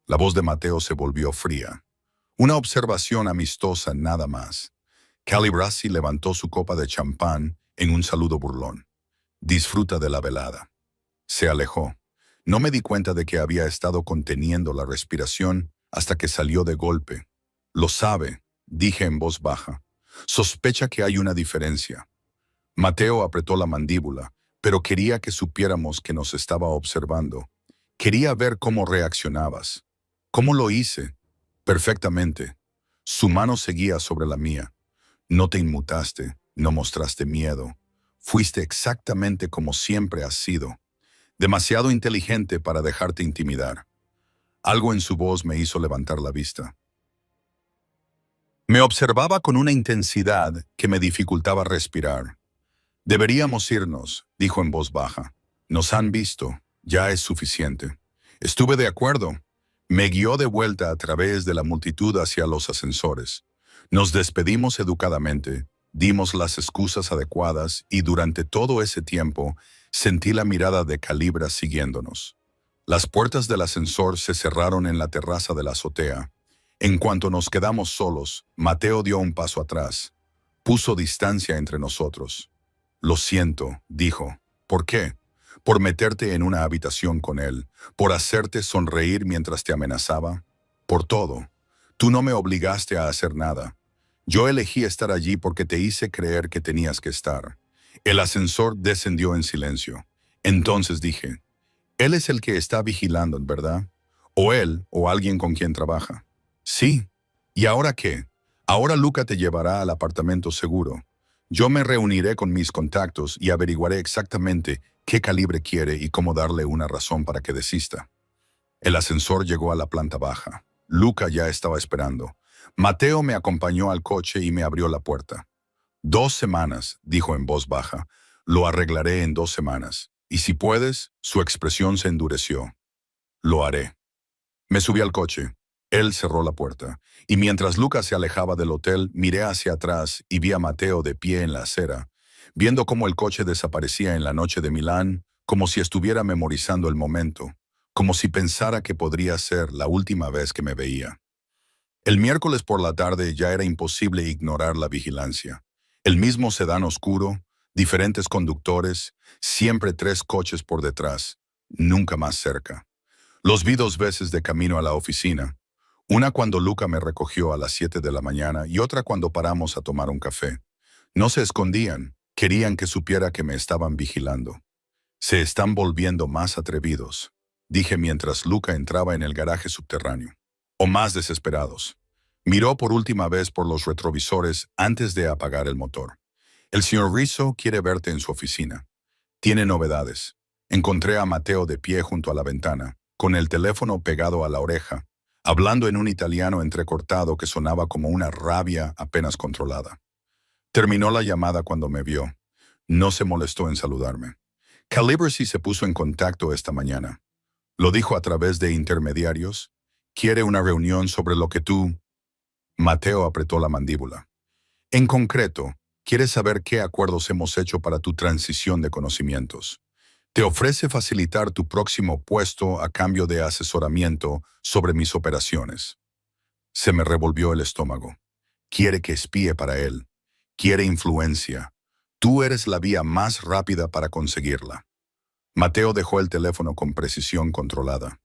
La voz de Mateo se volvió fría. Una observación amistosa nada más. Calabresi levantó su copa de champán en un saludo burlón. Disfruta de la velada. Se alejó. No me di cuenta de que había estado conteniendo la respiración hasta que salió de golpe. Lo sabe, dije en voz baja. Sospecha que hay una diferencia. Mateo apretó la mandíbula, pero quería que supiéramos que nos estaba observando. Quería ver cómo reaccionabas. ¿Cómo lo hice? Perfectamente. Su mano seguía sobre la mía. No te inmutaste, no mostraste miedo. Fuiste exactamente como siempre has sido. Demasiado inteligente para dejarte intimidar. Algo en su voz me hizo levantar la vista. Me observaba con una intensidad que me dificultaba respirar. Deberíamos irnos, dijo en voz baja. Nos han visto, ya es suficiente. Estuve de acuerdo. Me guió de vuelta a través de la multitud hacia los ascensores. Nos despedimos educadamente, dimos las excusas adecuadas y durante todo ese tiempo sentí la mirada de Calibra siguiéndonos. Las puertas del ascensor se cerraron en la terraza de la azotea. En cuanto nos quedamos solos, Mateo dio un paso atrás. Puso distancia entre nosotros. Lo siento, dijo. ¿Por qué? Por meterte en una habitación con él, por hacerte sonreír mientras te amenazaba. Por todo. Tú no me obligaste a hacer nada. Yo elegí estar allí porque te hice creer que tenías que estar. El ascensor descendió en silencio. Entonces dije, él es el que está vigilando, ¿verdad? O él o alguien con quien trabaja. Sí. ¿Y ahora qué? Ahora Luca te llevará al apartamento seguro. Yo me reuniré con mis contactos y averiguaré exactamente qué calibre quiere y cómo darle una razón para que desista. El ascensor llegó a la planta baja. Luca ya estaba esperando. Mateo me acompañó al coche y me abrió la puerta. 2 semanas, dijo en voz baja. Lo arreglaré en 2 semanas. Y si puedes, su expresión se endureció. Lo haré. Me subí al coche. Él cerró la puerta, y mientras Lucas se alejaba del hotel, miré hacia atrás y vi a Mateo de pie en la acera, viendo cómo el coche desaparecía en la noche de Milán, como si estuviera memorizando el momento, como si pensara que podría ser la última vez que me veía. El miércoles por la tarde ya era imposible ignorar la vigilancia. El mismo sedán oscuro, diferentes conductores, siempre 3 coches por detrás, nunca más cerca. Los vi 2 veces de camino a la oficina. Una cuando Luca me recogió a las 7 de la mañana y otra cuando paramos a tomar un café. No se escondían, querían que supiera que me estaban vigilando. Se están volviendo más atrevidos, dije mientras Luca entraba en el garaje subterráneo. O más desesperados. Miró por última vez por los retrovisores antes de apagar el motor. El señor Rizzo quiere verte en su oficina. Tiene novedades. Encontré a Mateo de pie junto a la ventana, con el teléfono pegado a la oreja, hablando en un italiano entrecortado que sonaba como una rabia apenas controlada. Terminó la llamada cuando me vio. No se molestó en saludarme. Calibracy se puso en contacto esta mañana. Lo dijo a través de intermediarios. Quiere una reunión sobre lo que tú... Mateo apretó la mandíbula. En concreto, quiere saber qué acuerdos hemos hecho para tu transición de conocimientos. Te ofrece facilitar tu próximo puesto a cambio de asesoramiento sobre mis operaciones. Se me revolvió el estómago. Quiere que espíe para él. Quiere influencia. Tú eres la vía más rápida para conseguirla. Mateo dejó el teléfono con precisión controlada.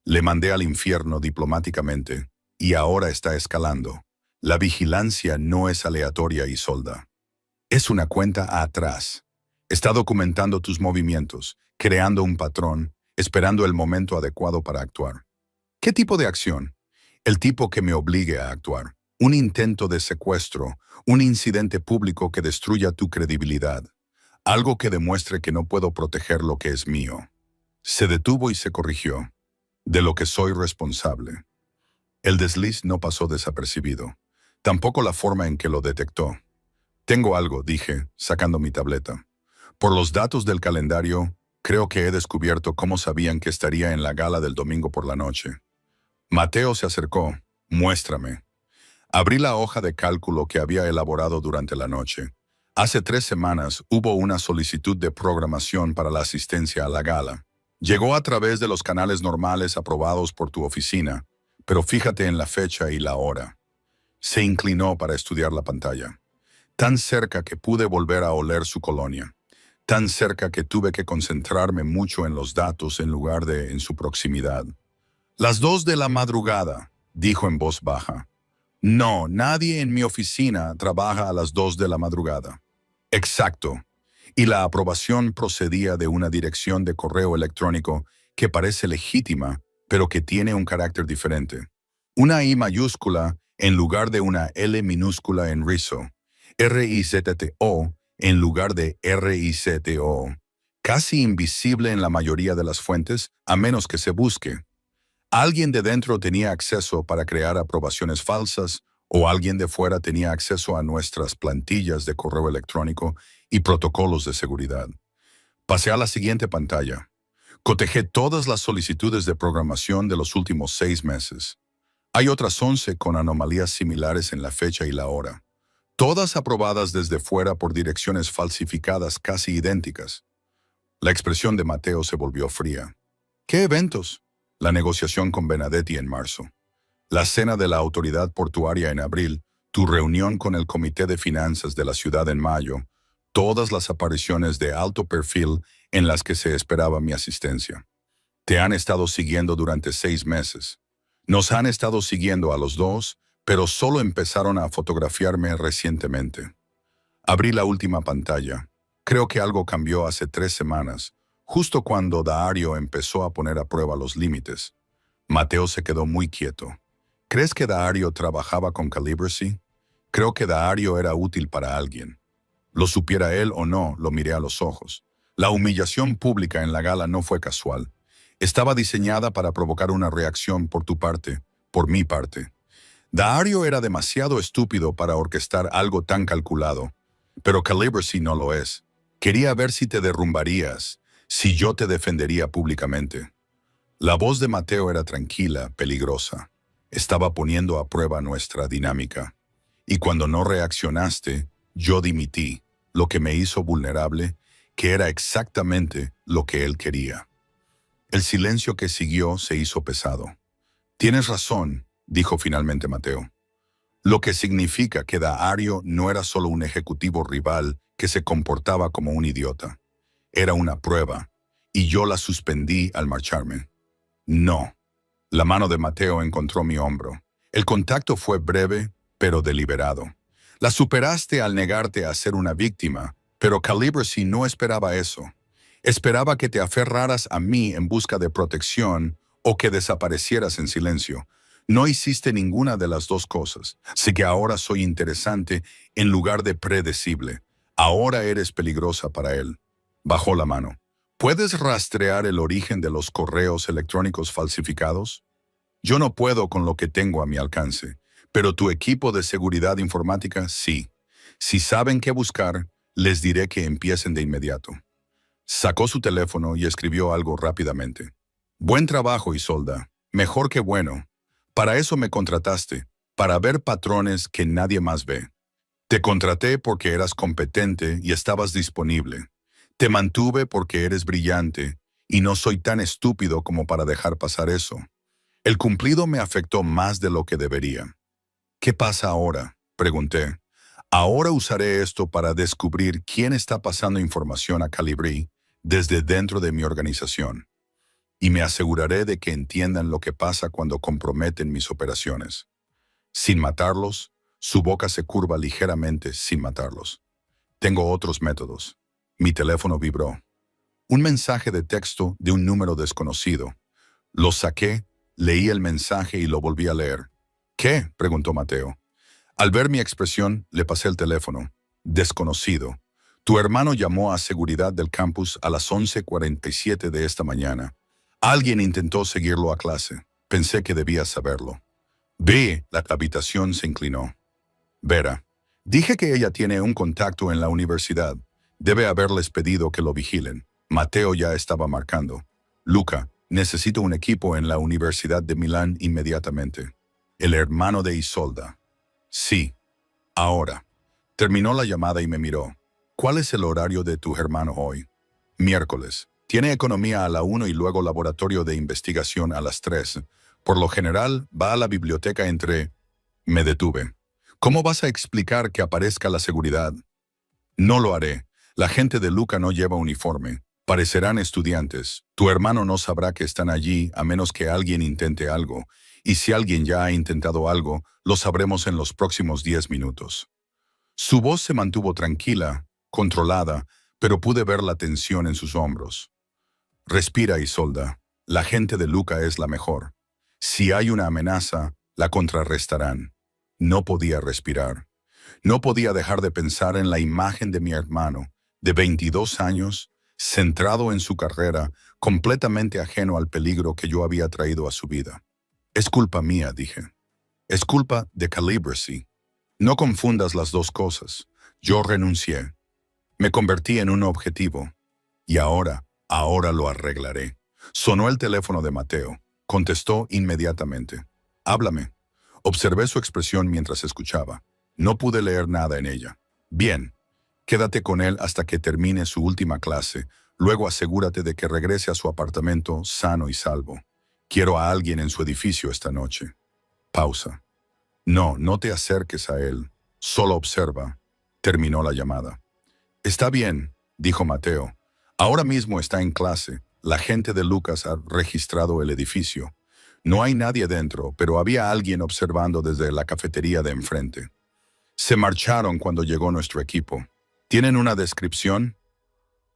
Le mandé al infierno diplomáticamente, y ahora está escalando. La vigilancia no es aleatoria, Isolda. Es una cuenta atrás. Está documentando tus movimientos, creando un patrón, esperando el momento adecuado para actuar. ¿Qué tipo de acción? El tipo que me obligue a actuar. Un intento de secuestro, un incidente público que destruya tu credibilidad. Algo que demuestre que no puedo proteger lo que es mío. Se detuvo y se corrigió. De lo que soy responsable. El desliz no pasó desapercibido. Tampoco la forma en que lo detectó. Tengo algo, dije, sacando mi tableta. Por los datos del calendario, creo que he descubierto cómo sabían que estaría en la gala del domingo por la noche. Mateo se acercó. Muéstrame. Abrí la hoja de cálculo que había elaborado durante la noche. Hace 3 semanas hubo una solicitud de programación para la asistencia a la gala. Llegó a través de los canales normales aprobados por tu oficina, pero fíjate en la fecha y la hora. Se inclinó para estudiar la pantalla. Tan cerca que pude volver a oler su colonia. Tan cerca que tuve que concentrarme mucho en los datos en lugar de en su proximidad. Las 2 de la madrugada, dijo en voz baja. No, nadie en mi oficina trabaja a las 2 de la madrugada. Exacto. Y la aprobación procedía de una dirección de correo electrónico que parece legítima, pero que tiene un carácter diferente. Una I mayúscula en lugar de una L minúscula en Rizzo. R-I-Z-T-O en lugar de R-I-Z-T-O. Casi invisible en la mayoría de las fuentes, a menos que se busque. Alguien de dentro tenía acceso para crear aprobaciones falsas, o alguien de fuera tenía acceso a nuestras plantillas de correo electrónico y protocolos de seguridad. Pasé a la siguiente pantalla. Cotejé todas las solicitudes de programación de los últimos 6 meses. Hay otras 11 con anomalías similares en la fecha y la hora. Todas aprobadas desde fuera por direcciones falsificadas casi idénticas. La expresión de Mateo se volvió fría. ¿Qué eventos? La negociación con Benedetti en marzo. La cena de la autoridad portuaria en abril, tu reunión con el Comité de Finanzas de la ciudad en mayo, todas las apariciones de alto perfil en las que se esperaba mi asistencia. Te han estado siguiendo durante 6 meses. Nos han estado siguiendo a los 2, pero solo empezaron a fotografiarme recientemente. Abrí la última pantalla. Creo que algo cambió hace 3 semanas, justo cuando Dario empezó a poner a prueba los límites. Mateo se quedó muy quieto. ¿Crees que Dario trabajaba con Calibracy? Creo que Dario era útil para alguien. Lo supiera él o no, lo miré a los ojos. La humillación pública en la gala no fue casual. Estaba diseñada para provocar una reacción por tu parte, por mi parte. Dario era demasiado estúpido para orquestar algo tan calculado, pero Calibracy no lo es. Quería ver si te derrumbarías, si yo te defendería públicamente. La voz de Mateo era tranquila, peligrosa. Estaba poniendo a prueba nuestra dinámica. Y cuando no reaccionaste, yo dimití, lo que me hizo vulnerable, que era exactamente lo que él quería. El silencio que siguió se hizo pesado. Tienes razón, dijo finalmente Mateo. Lo que significa que Dario no era solo un ejecutivo rival que se comportaba como un idiota. Era una prueba, y yo la suspendí al marcharme. No. La mano de Mateo encontró mi hombro. El contacto fue breve, pero deliberado. La superaste al negarte a ser una víctima, pero Calibracy no esperaba eso. Esperaba que te aferraras a mí en busca de protección o que desaparecieras en silencio. No hiciste ninguna de las dos cosas. Sé que ahora soy interesante en lugar de predecible. Ahora eres peligrosa para él. Bajó la mano. ¿Puedes rastrear el origen de los correos electrónicos falsificados? Yo no puedo con lo que tengo a mi alcance, pero tu equipo de seguridad informática sí. Si saben qué buscar, les diré que empiecen de inmediato. Sacó su teléfono y escribió algo rápidamente. Buen trabajo, Isolda. Mejor que bueno. Para eso me contrataste, para ver patrones que nadie más ve. Te contraté porque eras competente y estabas disponible. Te mantuve porque eres brillante y no soy tan estúpido como para dejar pasar eso. El cumplido me afectó más de lo que debería. ¿Qué pasa ahora?, pregunté. Ahora usaré esto para descubrir quién está pasando información a Calibri desde dentro de mi organización. Y me aseguraré de que entiendan lo que pasa cuando comprometen mis operaciones. Sin matarlos, su boca se curva ligeramente sin matarlos. Tengo otros métodos. Mi teléfono vibró. Un mensaje de texto de un número desconocido. Lo saqué, leí el mensaje y lo volví a leer. ¿Qué?, preguntó Mateo. Al ver mi expresión, le pasé el teléfono. Desconocido. Tu hermano llamó a seguridad del campus a las 11:47 de esta mañana. Alguien intentó seguirlo a clase. Pensé que debías saberlo. La habitación se inclinó. Vera, dije que ella tiene un contacto en la universidad. Debe haberles pedido que lo vigilen. Mateo ya estaba marcando. Luca, necesito un equipo en la Universidad de Milán inmediatamente. El hermano de Isolda. Sí, ahora. Terminó la llamada y me miró. ¿Cuál es el horario de tu hermano hoy? Miércoles. Tiene economía a la 1 y luego laboratorio de investigación a las 3. Por lo general, va a la biblioteca entre... Me detuve. ¿Cómo vas a explicar que aparezca la seguridad? No lo haré. La gente de Luca no lleva uniforme. Parecerán estudiantes. Tu hermano no sabrá que están allí a menos que alguien intente algo. Y si alguien ya ha intentado algo, lo sabremos en los próximos 10 minutos. Su voz se mantuvo tranquila, controlada, pero pude ver la tensión en sus hombros. Respira, Isolda. La gente de Luca es la mejor. Si hay una amenaza, la contrarrestarán. No podía respirar. No podía dejar de pensar en la imagen de mi hermano, de 22 años, centrado en su carrera, completamente ajeno al peligro que yo había traído a su vida. Es culpa mía, dije. Es culpa de Calibracy. No confundas las dos cosas. Yo renuncié. Me convertí en un objetivo. Y ahora lo arreglaré. Sonó el teléfono de Mateo. Contestó inmediatamente. Háblame. Observé su expresión mientras escuchaba. No pude leer nada en ella. Bien. Quédate con él hasta que termine su última clase. Luego asegúrate de que regrese a su apartamento sano y salvo. Quiero a alguien en su edificio esta noche. Pausa. No te acerques a él. Solo observa. Terminó la llamada. Está bien, dijo Mateo. Ahora mismo está en clase. La gente de Lucas ha registrado el edificio. No hay nadie dentro, pero había alguien observando desde la cafetería de enfrente. Se marcharon cuando llegó nuestro equipo. ¿Tienen una descripción?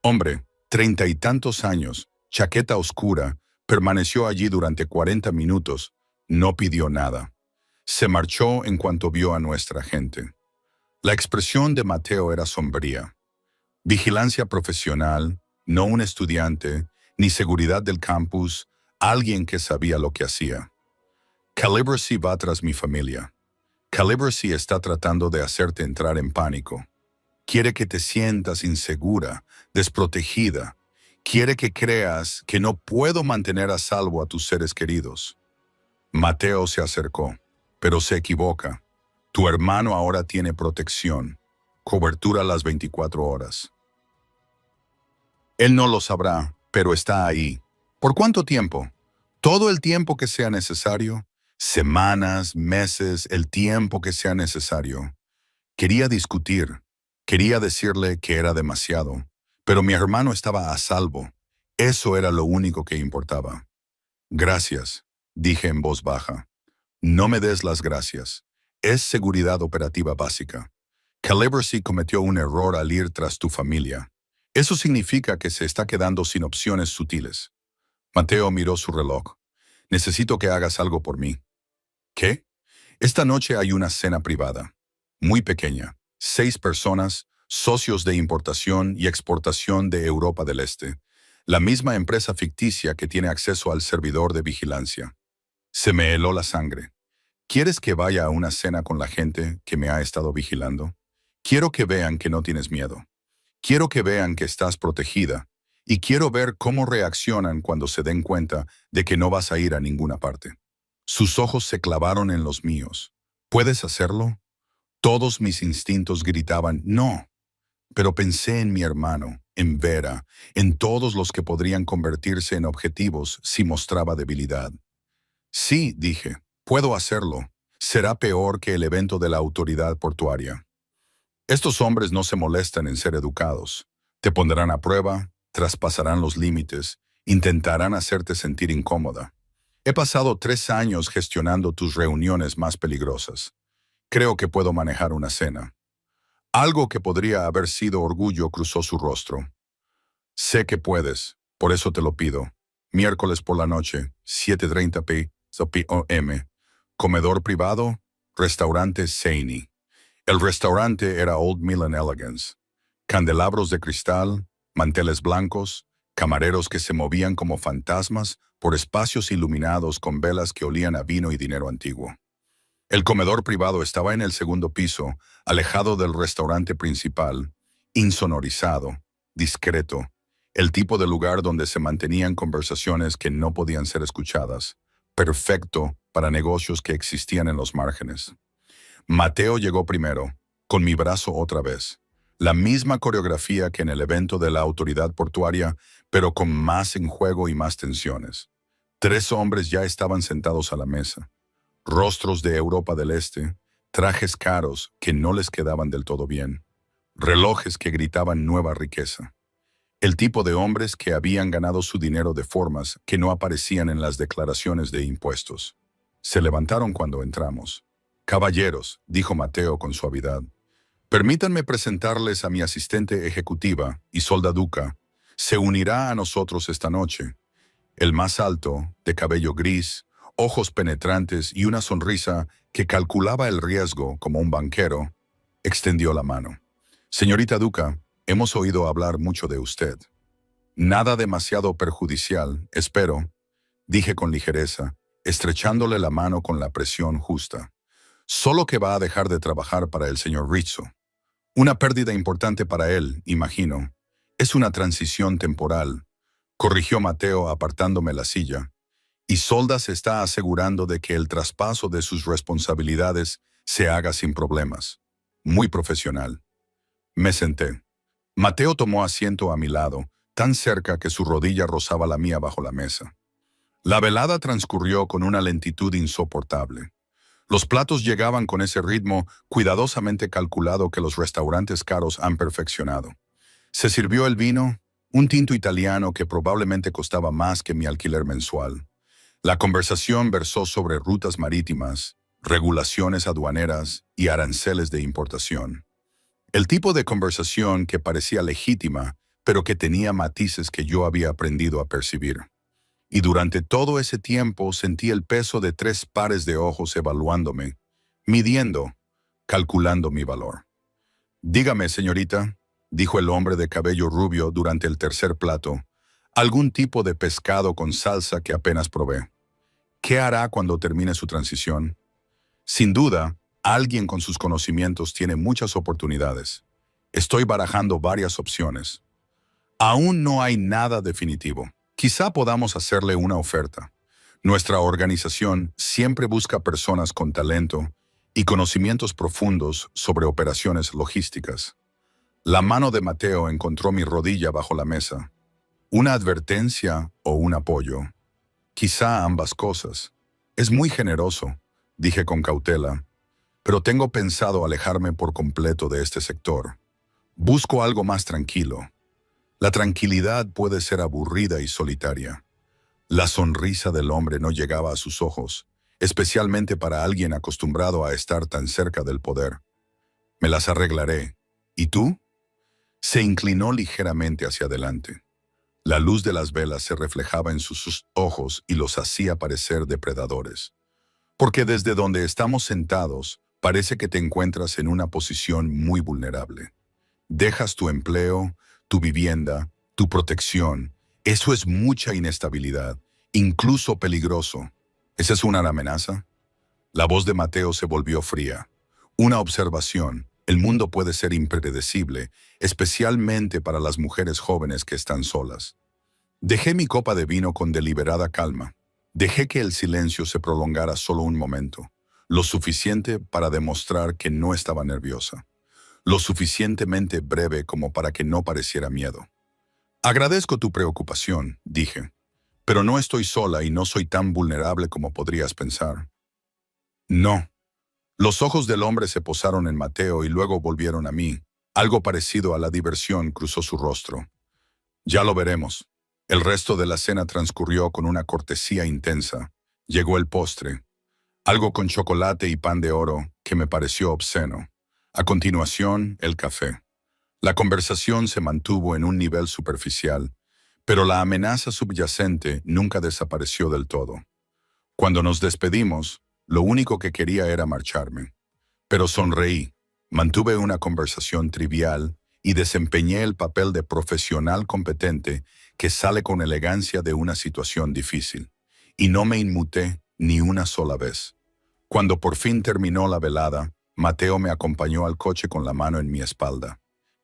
Hombre, 30 y tantos años, chaqueta oscura, permaneció allí durante 40 minutos. No pidió nada. Se marchó en cuanto vio a nuestra gente. La expresión de Mateo era sombría. Vigilancia profesional, no un estudiante, ni seguridad del campus, alguien que sabía lo que hacía. Calibracy va tras mi familia. Calibracy está tratando de hacerte entrar en pánico. Quiere que te sientas insegura, desprotegida. Quiere que creas que no puedo mantener a salvo a tus seres queridos. Mateo se acercó, pero se equivoca. Tu hermano ahora tiene protección, cobertura las 24 horas. Él no lo sabrá, pero está ahí. ¿Por cuánto tiempo? Todo el tiempo que sea necesario. Semanas, meses, el tiempo que sea necesario. Quería discutir. Quería decirle que era demasiado. Pero mi hermano estaba a salvo. Eso era lo único que importaba. Gracias, dije en voz baja. No me des las gracias. Es seguridad operativa básica. Calibracy cometió un error al ir tras tu familia. Eso significa que se está quedando sin opciones sutiles. Mateo miró su reloj. Necesito que hagas algo por mí. ¿Qué? Esta noche hay una cena privada. Muy pequeña. 6 personas, socios de importación y exportación de Europa del Este. La misma empresa ficticia que tiene acceso al servidor de vigilancia. Se me heló la sangre. ¿Quieres que vaya a una cena con la gente que me ha estado vigilando? Quiero que vean que no tienes miedo. Quiero que vean que estás protegida. Y quiero ver cómo reaccionan cuando se den cuenta de que no vas a ir a ninguna parte. Sus ojos se clavaron en los míos. ¿Puedes hacerlo? Todos mis instintos gritaban, no. Pero pensé en mi hermano, en Vera, en todos los que podrían convertirse en objetivos si mostraba debilidad. Sí, dije, puedo hacerlo. Será peor que el evento de la autoridad portuaria. Estos hombres no se molestan en ser educados. Te pondrán a prueba, traspasarán los límites, intentarán hacerte sentir incómoda. He pasado 3 años gestionando tus reuniones más peligrosas. Creo que puedo manejar una cena. Algo que podría haber sido orgullo cruzó su rostro. Sé que puedes, por eso te lo pido. Miércoles por la noche, 7:30 p.m. Comedor privado, restaurante Seini. El restaurante era Old Milan Elegance. Candelabros de cristal, manteles blancos, camareros que se movían como fantasmas por espacios iluminados con velas que olían a vino y dinero antiguo. El comedor privado estaba en el segundo piso, alejado del restaurante principal, insonorizado, discreto, el tipo de lugar donde se mantenían conversaciones que no podían ser escuchadas, perfecto para negocios que existían en los márgenes. Mateo llegó primero, con mi brazo otra vez. La misma coreografía que en el evento de la autoridad portuaria, pero con más en juego y más tensiones. 3 hombres ya estaban sentados a la mesa. Rostros de Europa del Este, trajes caros que no les quedaban del todo bien, relojes que gritaban nueva riqueza. El tipo de hombres que habían ganado su dinero de formas que no aparecían en las declaraciones de impuestos. Se levantaron cuando entramos. «Caballeros», dijo Mateo con suavidad, «permítanme presentarles a mi asistente ejecutiva, Isolda Duca. Se unirá a nosotros esta noche. El más alto, de cabello gris, ojos penetrantes y una sonrisa que calculaba el riesgo como un banquero, extendió la mano. Señorita Duca, hemos oído hablar mucho de usted. Nada demasiado perjudicial, espero, dije con ligereza, estrechándole la mano con la presión justa. Solo que va a dejar de trabajar para el señor Rizzo. Una pérdida importante para él, imagino. Es una transición temporal, corrigió Mateo apartándome la silla. Isolda se está asegurando de que el traspaso de sus responsabilidades se haga sin problemas. Muy profesional. Me senté. Mateo tomó asiento a mi lado, tan cerca que su rodilla rozaba la mía bajo la mesa. La velada transcurrió con una lentitud insoportable. Los platos llegaban con ese ritmo cuidadosamente calculado que los restaurantes caros han perfeccionado. Se sirvió el vino, un tinto italiano que probablemente costaba más que mi alquiler mensual. La conversación versó sobre rutas marítimas, regulaciones aduaneras y aranceles de importación. El tipo de conversación que parecía legítima, pero que tenía matices que yo había aprendido a percibir. Y durante todo ese tiempo sentí el peso de 3 pares de ojos evaluándome, midiendo, calculando mi valor. «Dígame, señorita», dijo el hombre de cabello rubio durante el tercer plato, «algún tipo de pescado con salsa que apenas probé. ¿Qué hará cuando termine su transición? Sin duda, alguien con sus conocimientos tiene muchas oportunidades. Estoy barajando varias opciones. Aún no hay nada definitivo. Quizá podamos hacerle una oferta. Nuestra organización siempre busca personas con talento y conocimientos profundos sobre operaciones logísticas». La mano de Mateo encontró mi rodilla bajo la mesa. ¿Una advertencia o un apoyo? Quizá ambas cosas. Es muy generoso, dije con cautela, pero tengo pensado alejarme por completo de este sector. Busco algo más tranquilo. La tranquilidad puede ser aburrida y solitaria. La sonrisa del hombre no llegaba a sus ojos, especialmente para alguien acostumbrado a estar tan cerca del poder. Me las arreglaré. ¿Y tú? Se inclinó ligeramente hacia adelante. La luz de las velas se reflejaba en sus ojos y los hacía parecer depredadores. Porque desde donde estamos sentados, parece que te encuentras en una posición muy vulnerable. Dejas tu empleo, tu vivienda, tu protección. Eso es mucha inestabilidad, incluso peligroso. ¿Esa es una amenaza? La voz de Mateo se volvió fría. Una observación. El mundo puede ser impredecible, especialmente para las mujeres jóvenes que están solas. Dejé mi copa de vino con deliberada calma. Dejé que el silencio se prolongara solo un momento, lo suficiente para demostrar que no estaba nerviosa, lo suficientemente breve como para que no pareciera miedo. Agradezco tu preocupación, dije, pero no estoy sola y no soy tan vulnerable como podrías pensar. No. Los ojos del hombre se posaron en Mateo y luego volvieron a mí. Algo parecido a la diversión cruzó su rostro. Ya lo veremos. El resto de la cena transcurrió con una cortesía intensa. Llegó el postre, algo con chocolate y pan de oro que me pareció obsceno. A continuación, el café. La conversación se mantuvo en un nivel superficial, pero la amenaza subyacente nunca desapareció del todo. Cuando nos despedimos, lo único que quería era marcharme. Pero sonreí, mantuve una conversación trivial y desempeñé el papel de profesional competente que sale con elegancia de una situación difícil. Y no me inmuté ni una sola vez. Cuando por fin terminó la velada, Mateo me acompañó al coche con la mano en mi espalda.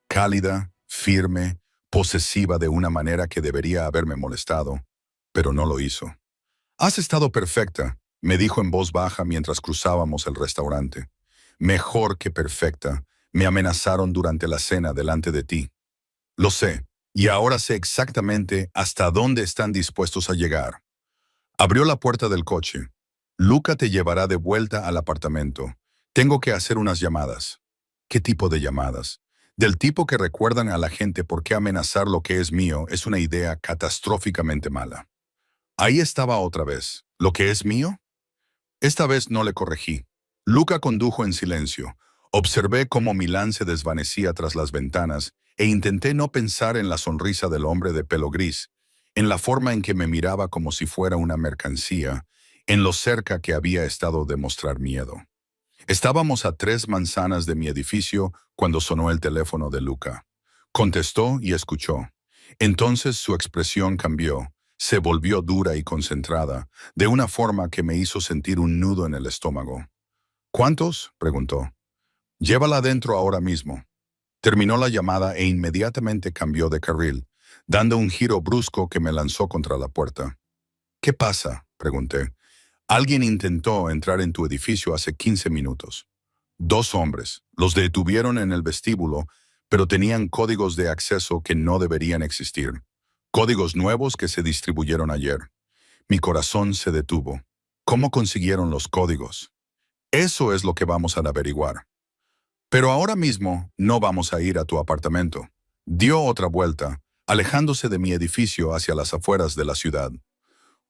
Cálida, firme, posesiva de una manera que debería haberme molestado, pero no lo hizo. «Has estado perfecta», me dijo en voz baja mientras cruzábamos el restaurante. «Mejor que perfecta. Me amenazaron durante la cena delante de ti. Lo sé, y ahora sé exactamente hasta dónde están dispuestos a llegar». Abrió la puerta del coche. «Luca te llevará de vuelta al apartamento. Tengo que hacer unas llamadas». «¿Qué tipo de llamadas?» «Del tipo que recuerdan a la gente por qué amenazar lo que es mío es una idea catastróficamente mala». Ahí estaba otra vez. ¿Lo que es mío? Esta vez no le corregí. Luca condujo en silencio. Observé cómo Milán se desvanecía tras las ventanas e intenté no pensar en la sonrisa del hombre de pelo gris, en la forma en que me miraba como si fuera una mercancía, en lo cerca que había estado de mostrar miedo. Estábamos a 3 manzanas de mi edificio cuando sonó el teléfono de Luca. Contestó y escuchó. Entonces su expresión cambió. Se volvió dura y concentrada, de una forma que me hizo sentir un nudo en el estómago. «¿Cuántos?», preguntó. «Llévala adentro ahora mismo». Terminó la llamada e inmediatamente cambió de carril, dando un giro brusco que me lanzó contra la puerta. «¿Qué pasa?», pregunté. «Alguien intentó entrar en tu edificio hace 15 minutos. 2 hombres. Los detuvieron en el vestíbulo, pero tenían códigos de acceso que no deberían existir. Códigos nuevos que se distribuyeron ayer». Mi corazón se detuvo. ¿Cómo consiguieron los códigos? Eso es lo que vamos a averiguar. Pero ahora mismo no vamos a ir a tu apartamento. Dio otra vuelta, alejándose de mi edificio hacia las afueras de la ciudad.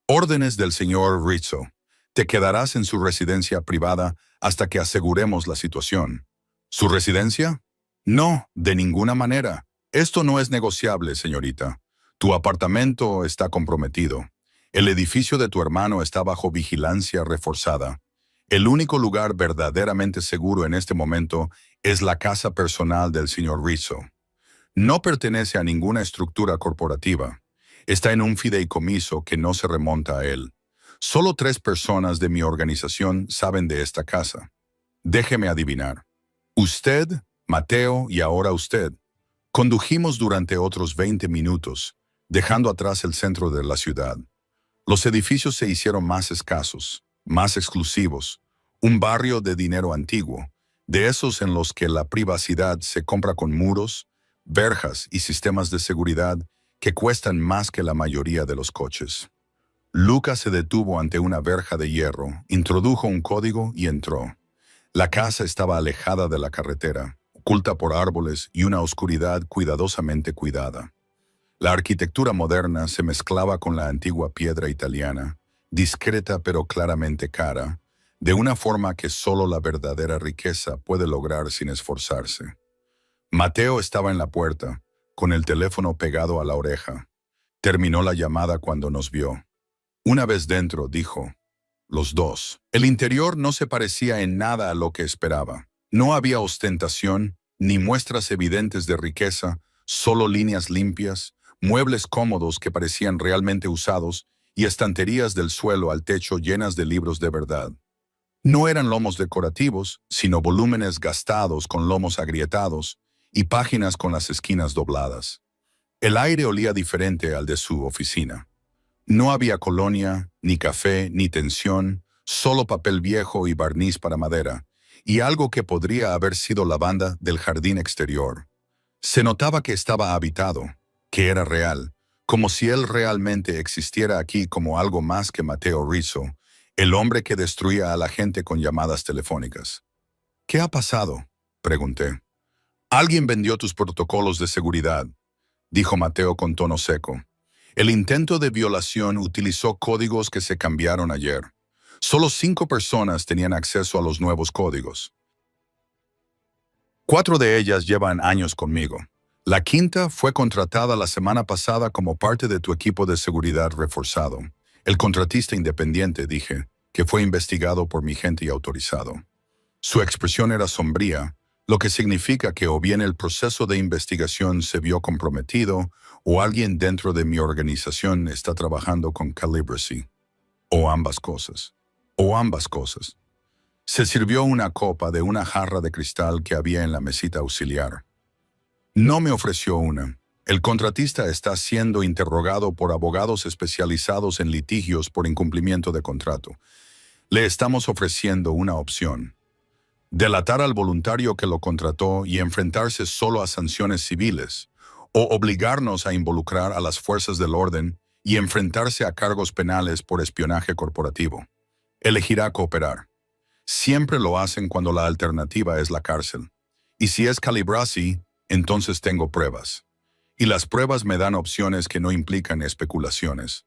«Órdenes del señor Rizzo. Te quedarás en su residencia privada hasta que aseguremos la situación». «¿Su residencia?» «No, de ninguna manera. Esto no es negociable, señorita. Tu apartamento está comprometido. El edificio de tu hermano está bajo vigilancia reforzada. El único lugar verdaderamente seguro en este momento es la casa personal del señor Rizzo. No pertenece a ninguna estructura corporativa. Está en un fideicomiso que no se remonta a él. Solo 3 personas de mi organización saben de esta casa. Déjeme adivinar. Usted, Mateo y ahora usted. Condujimos durante otros 20 minutos, dejando atrás el centro de la ciudad. Los edificios se hicieron más escasos, más exclusivos, un barrio de dinero antiguo, de esos en los que la privacidad se compra con muros, verjas y sistemas de seguridad que cuestan más que la mayoría de los coches. Luca se detuvo ante una verja de hierro, introdujo un código y entró. La casa estaba alejada de la carretera, oculta por árboles y una oscuridad cuidadosamente cuidada. La arquitectura moderna se mezclaba con la antigua piedra italiana, discreta pero claramente cara, de una forma que solo la verdadera riqueza puede lograr sin esforzarse. Mateo estaba en la puerta, con el teléfono pegado a la oreja. Terminó la llamada cuando nos vio. Una vez dentro, dijo, los dos. El interior no se parecía en nada a lo que esperaba. No había ostentación, ni muestras evidentes de riqueza, solo líneas limpias, muebles cómodos que parecían realmente usados y estanterías del suelo al techo llenas de libros de verdad. No eran lomos decorativos, sino volúmenes gastados con lomos agrietados y páginas con las esquinas dobladas. El aire olía diferente al de su oficina. No había colonia, ni café, ni tensión, solo papel viejo y barniz para madera, y algo que podría haber sido lavanda del jardín exterior. Se notaba que estaba habitado, que era real, como si él realmente existiera aquí como algo más que Mateo Rizzo, el hombre que destruía a la gente con llamadas telefónicas. ¿Qué ha pasado?, pregunté. Alguien vendió tus protocolos de seguridad, dijo Mateo con tono seco. El intento de violación utilizó códigos que se cambiaron ayer. Solo 5 personas tenían acceso a los nuevos códigos. 4 de ellas llevan años conmigo. La quinta fue contratada la semana pasada como parte de tu equipo de seguridad reforzado. El contratista independiente, dije, que fue investigado por mi gente y autorizado. Su expresión era sombría, lo que significa que o bien el proceso de investigación se vio comprometido o alguien dentro de mi organización está trabajando con Calibracy. O ambas cosas. O ambas cosas. Se sirvió una copa de una jarra de cristal que había en la mesita auxiliar. No me ofreció una. El contratista está siendo interrogado por abogados especializados en litigios por incumplimiento de contrato. Le estamos ofreciendo una opción. Delatar al voluntario que lo contrató y enfrentarse solo a sanciones civiles, o obligarnos a involucrar a las fuerzas del orden y enfrentarse a cargos penales por espionaje corporativo. Elegirá cooperar. Siempre lo hacen cuando la alternativa es la cárcel. Y si es Calibracy, entonces tengo pruebas. Y las pruebas me dan opciones que no implican especulaciones.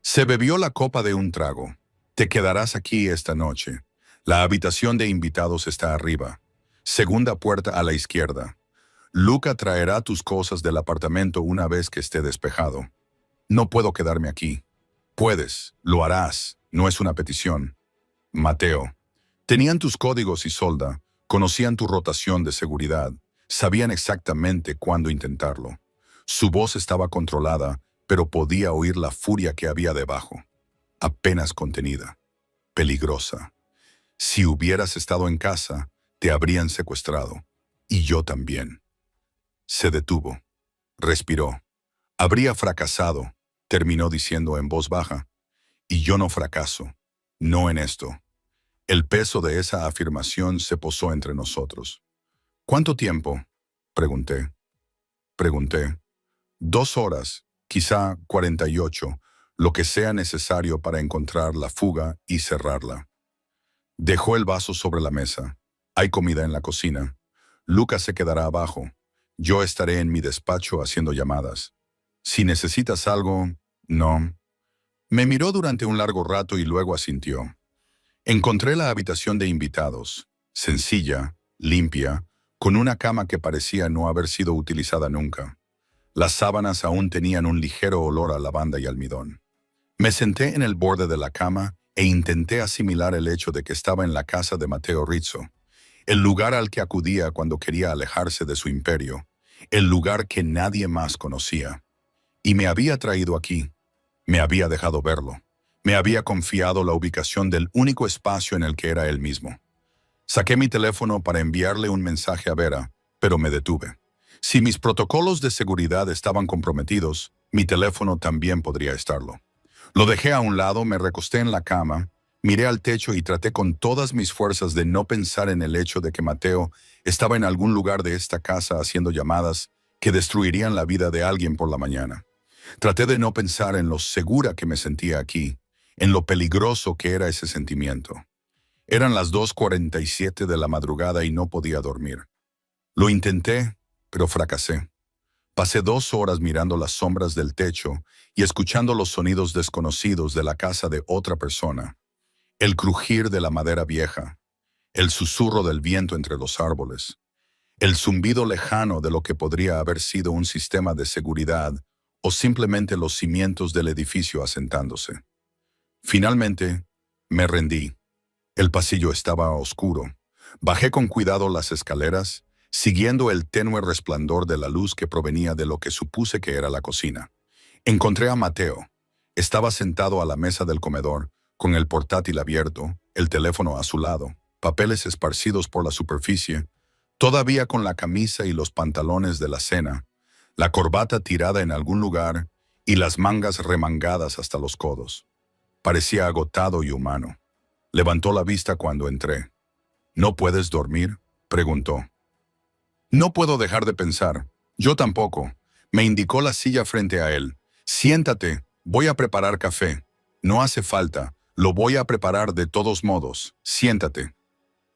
Se bebió la copa de un trago. Te quedarás aquí esta noche. La habitación de invitados está arriba. Segunda puerta a la izquierda. Luca traerá tus cosas del apartamento una vez que esté despejado. No puedo quedarme aquí. Puedes, lo harás, no es una petición. Mateo. Tenían tus códigos y solda, conocían tu rotación de seguridad, sabían exactamente cuándo intentarlo. Su voz estaba controlada, pero podía oír la furia que había debajo. Apenas contenida. Peligrosa. Si hubieras estado en casa, te habrían secuestrado. Y yo también. Se detuvo. Respiró. Habría fracasado, terminó diciendo en voz baja. Y yo no fracaso. No en esto. El peso de esa afirmación se posó entre nosotros. ¿Cuánto tiempo?, pregunté. 2 horas, quizá 48, lo que sea necesario para encontrar la fuga y cerrarla. Dejó el vaso sobre la mesa. Hay comida en la cocina. Lucas se quedará abajo. Yo estaré en mi despacho haciendo llamadas. Si necesitas algo, no. Me miró durante un largo rato y luego asintió. Encontré la habitación de invitados, sencilla, limpia, con una cama que parecía no haber sido utilizada nunca. Las sábanas aún tenían un ligero olor a lavanda y almidón. Me senté en el borde de la cama e intenté asimilar el hecho de que estaba en la casa de Mateo Rizzo, el lugar al que acudía cuando quería alejarse de su imperio, el lugar que nadie más conocía. Y me había traído aquí, me había dejado verlo. Me había confiado la ubicación del único espacio en el que era él mismo. Saqué mi teléfono para enviarle un mensaje a Vera, pero me detuve. Si mis protocolos de seguridad estaban comprometidos, mi teléfono también podría estarlo. Lo dejé a un lado, me recosté en la cama, miré al techo y traté con todas mis fuerzas de no pensar en el hecho de que Mateo estaba en algún lugar de esta casa haciendo llamadas que destruirían la vida de alguien por la mañana. Traté de no pensar en lo segura que me sentía aquí, en lo peligroso que era ese sentimiento. Eran las 2:47 de la madrugada y no podía dormir. Lo intenté, pero fracasé. Pasé 2 horas mirando las sombras del techo y escuchando los sonidos desconocidos de la casa de otra persona. El crujir de la madera vieja, el susurro del viento entre los árboles, el zumbido lejano de lo que podría haber sido un sistema de seguridad o simplemente los cimientos del edificio asentándose. Finalmente, me rendí. El pasillo estaba oscuro. Bajé con cuidado las escaleras, siguiendo el tenue resplandor de la luz que provenía de lo que supuse que era la cocina. Encontré a Mateo. Estaba sentado a la mesa del comedor, con el portátil abierto, el teléfono a su lado, papeles esparcidos por la superficie, todavía con la camisa y los pantalones de la cena, la corbata tirada en algún lugar y las mangas remangadas hasta los codos. Parecía agotado y humano. Levantó la vista cuando entré. ¿No puedes dormir?, preguntó. No puedo dejar de pensar. Yo tampoco. Me indicó la silla frente a él. Siéntate, voy a preparar café. No hace falta, lo voy a preparar de todos modos. Siéntate.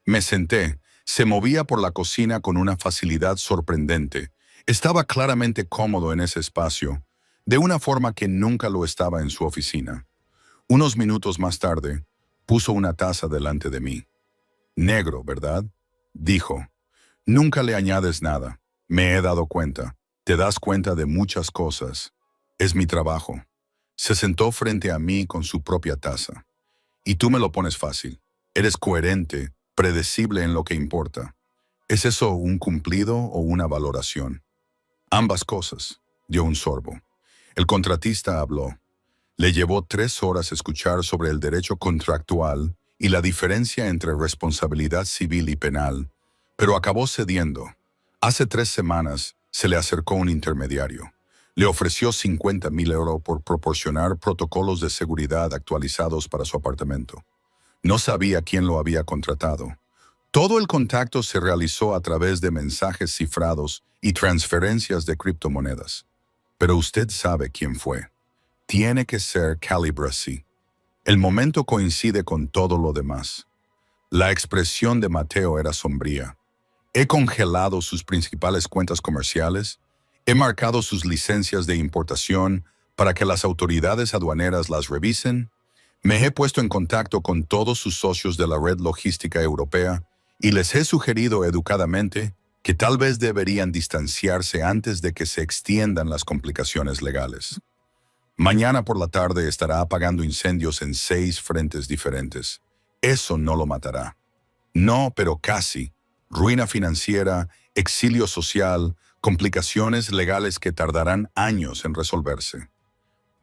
Me senté. Se movía por la cocina con una facilidad sorprendente. Estaba claramente cómodo en ese espacio, de una forma que nunca lo estaba en su oficina. Unos minutos más tarde, puso una taza delante de mí. Negro, ¿verdad?, dijo. Nunca le añades nada. Me he dado cuenta. Te das cuenta de muchas cosas. Es mi trabajo. Se sentó frente a mí con su propia taza. Y tú me lo pones fácil. Eres coherente, predecible en lo que importa. ¿Es eso un cumplido o una valoración? Ambas cosas. Dio un sorbo. El contratista habló. Le llevó 3 horas escuchar sobre el derecho contractual y la diferencia entre responsabilidad civil y penal, pero acabó cediendo. Hace 3 semanas se le acercó un intermediario. Le ofreció 50,000 euros por proporcionar protocolos de seguridad actualizados para su apartamento. No sabía quién lo había contratado. Todo el contacto se realizó a través de mensajes cifrados y transferencias de criptomonedas. Pero usted sabe quién fue. Tiene que ser Calibracy. El momento coincide con todo lo demás. La expresión de Mateo era sombría. He congelado sus principales cuentas comerciales, he marcado sus licencias de importación para que las autoridades aduaneras las revisen, me he puesto en contacto con todos sus socios de la red logística europea y les he sugerido educadamente que tal vez deberían distanciarse antes de que se extiendan las complicaciones legales. Mañana por la tarde estará apagando incendios en 6 frentes diferentes. Eso no lo matará. No, pero casi. Ruina financiera, exilio social, complicaciones legales que tardarán años en resolverse.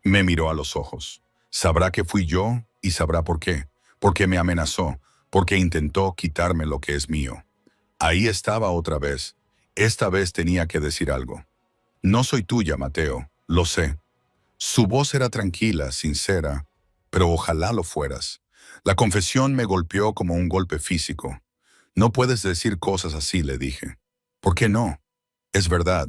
Me miró a los ojos. Sabrá que fui yo y sabrá por qué. Porque me amenazó, porque intentó quitarme lo que es mío. Ahí estaba otra vez. Esta vez tenía que decir algo. No soy tuya, Mateo, lo sé. Su voz era tranquila, sincera, pero ojalá lo fueras. La confesión me golpeó como un golpe físico. No puedes decir cosas así, le dije. ¿Por qué no? Es verdad.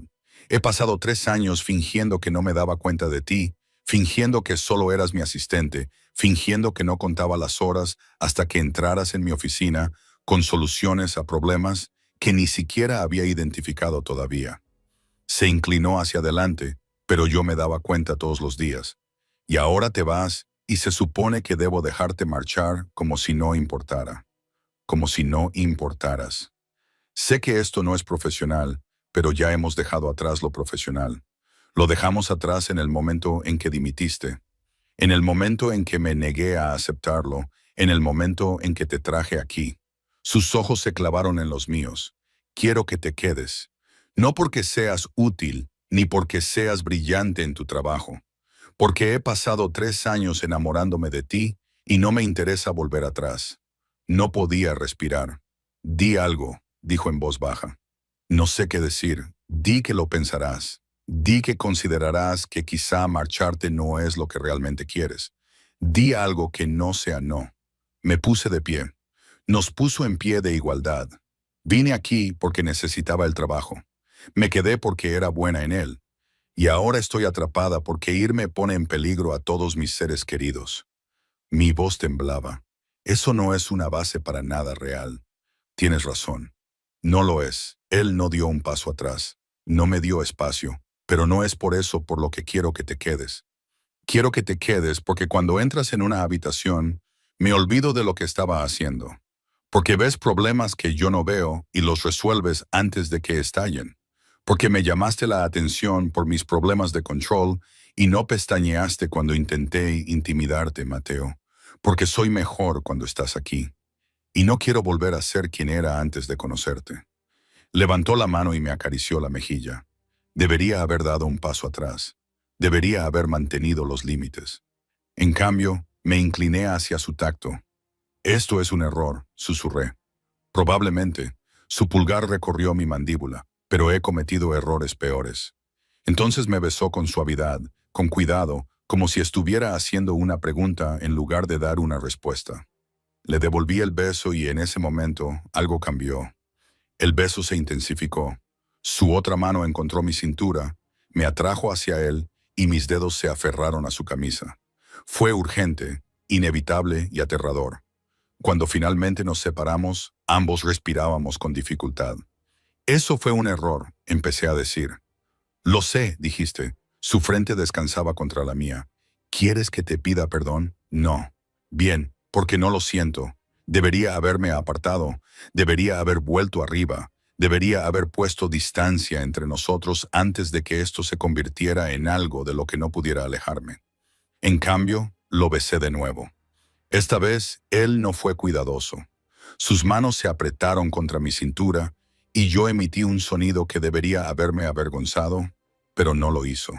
He pasado 3 años fingiendo que no me daba cuenta de ti, fingiendo que solo eras mi asistente, fingiendo que no contaba las horas hasta que entraras en mi oficina con soluciones a problemas que ni siquiera había identificado todavía. Se inclinó hacia adelante, pero yo me daba cuenta todos los días. Y ahora te vas y se supone que debo dejarte marchar como si no importara. Como si no importaras. Sé que esto no es profesional, pero ya hemos dejado atrás lo profesional. Lo dejamos atrás en el momento en que dimitiste, en el momento en que me negué a aceptarlo, en el momento en que te traje aquí. Sus ojos se clavaron en los míos. Quiero que te quedes. No porque seas útil, ni porque seas brillante en tu trabajo. Porque he pasado 3 años enamorándome de ti y no me interesa volver atrás. No podía respirar. Di algo, dijo en voz baja. No sé qué decir. Di que lo pensarás. Di que considerarás que quizá marcharte no es lo que realmente quieres. Di algo que no sea no. Me puse de pie. Nos puso en pie de igualdad. Vine aquí porque necesitaba el trabajo. Me quedé porque era buena en él. Y ahora estoy atrapada porque irme pone en peligro a todos mis seres queridos. Mi voz temblaba. Eso no es una base para nada real. Tienes razón. No lo es. Él no dio un paso atrás. No me dio espacio. Pero no es por eso por lo que quiero que te quedes. Quiero que te quedes porque cuando entras en una habitación, me olvido de lo que estaba haciendo. Porque ves problemas que yo no veo y los resuelves antes de que estallen. Porque me llamaste la atención por mis problemas de control y no pestañeaste cuando intenté intimidarte, Mateo. Porque soy mejor cuando estás aquí. Y no quiero volver a ser quien era antes de conocerte. Levantó la mano y me acarició la mejilla. Debería haber dado un paso atrás. Debería haber mantenido los límites. En cambio, me incliné hacia su tacto. Esto es un error, susurré. Probablemente, su pulgar recorrió mi mandíbula, pero he cometido errores peores. Entonces me besó con suavidad, con cuidado, como si estuviera haciendo una pregunta en lugar de dar una respuesta. Le devolví el beso y en ese momento algo cambió. El beso se intensificó. Su otra mano encontró mi cintura, me atrajo hacia él y mis dedos se aferraron a su camisa. Fue urgente, inevitable y aterrador. Cuando finalmente nos separamos, ambos respirábamos con dificultad. Eso fue un error, empecé a decir. Lo sé, dijiste. Su frente descansaba contra la mía. ¿Quieres que te pida perdón? No. Bien, porque no lo siento. Debería haberme apartado. Debería haber vuelto arriba. Debería haber puesto distancia entre nosotros antes de que esto se convirtiera en algo de lo que no pudiera alejarme. En cambio, lo besé de nuevo. Esta vez, él no fue cuidadoso. Sus manos se apretaron contra mi cintura y yo emití un sonido que debería haberme avergonzado, pero no lo hizo.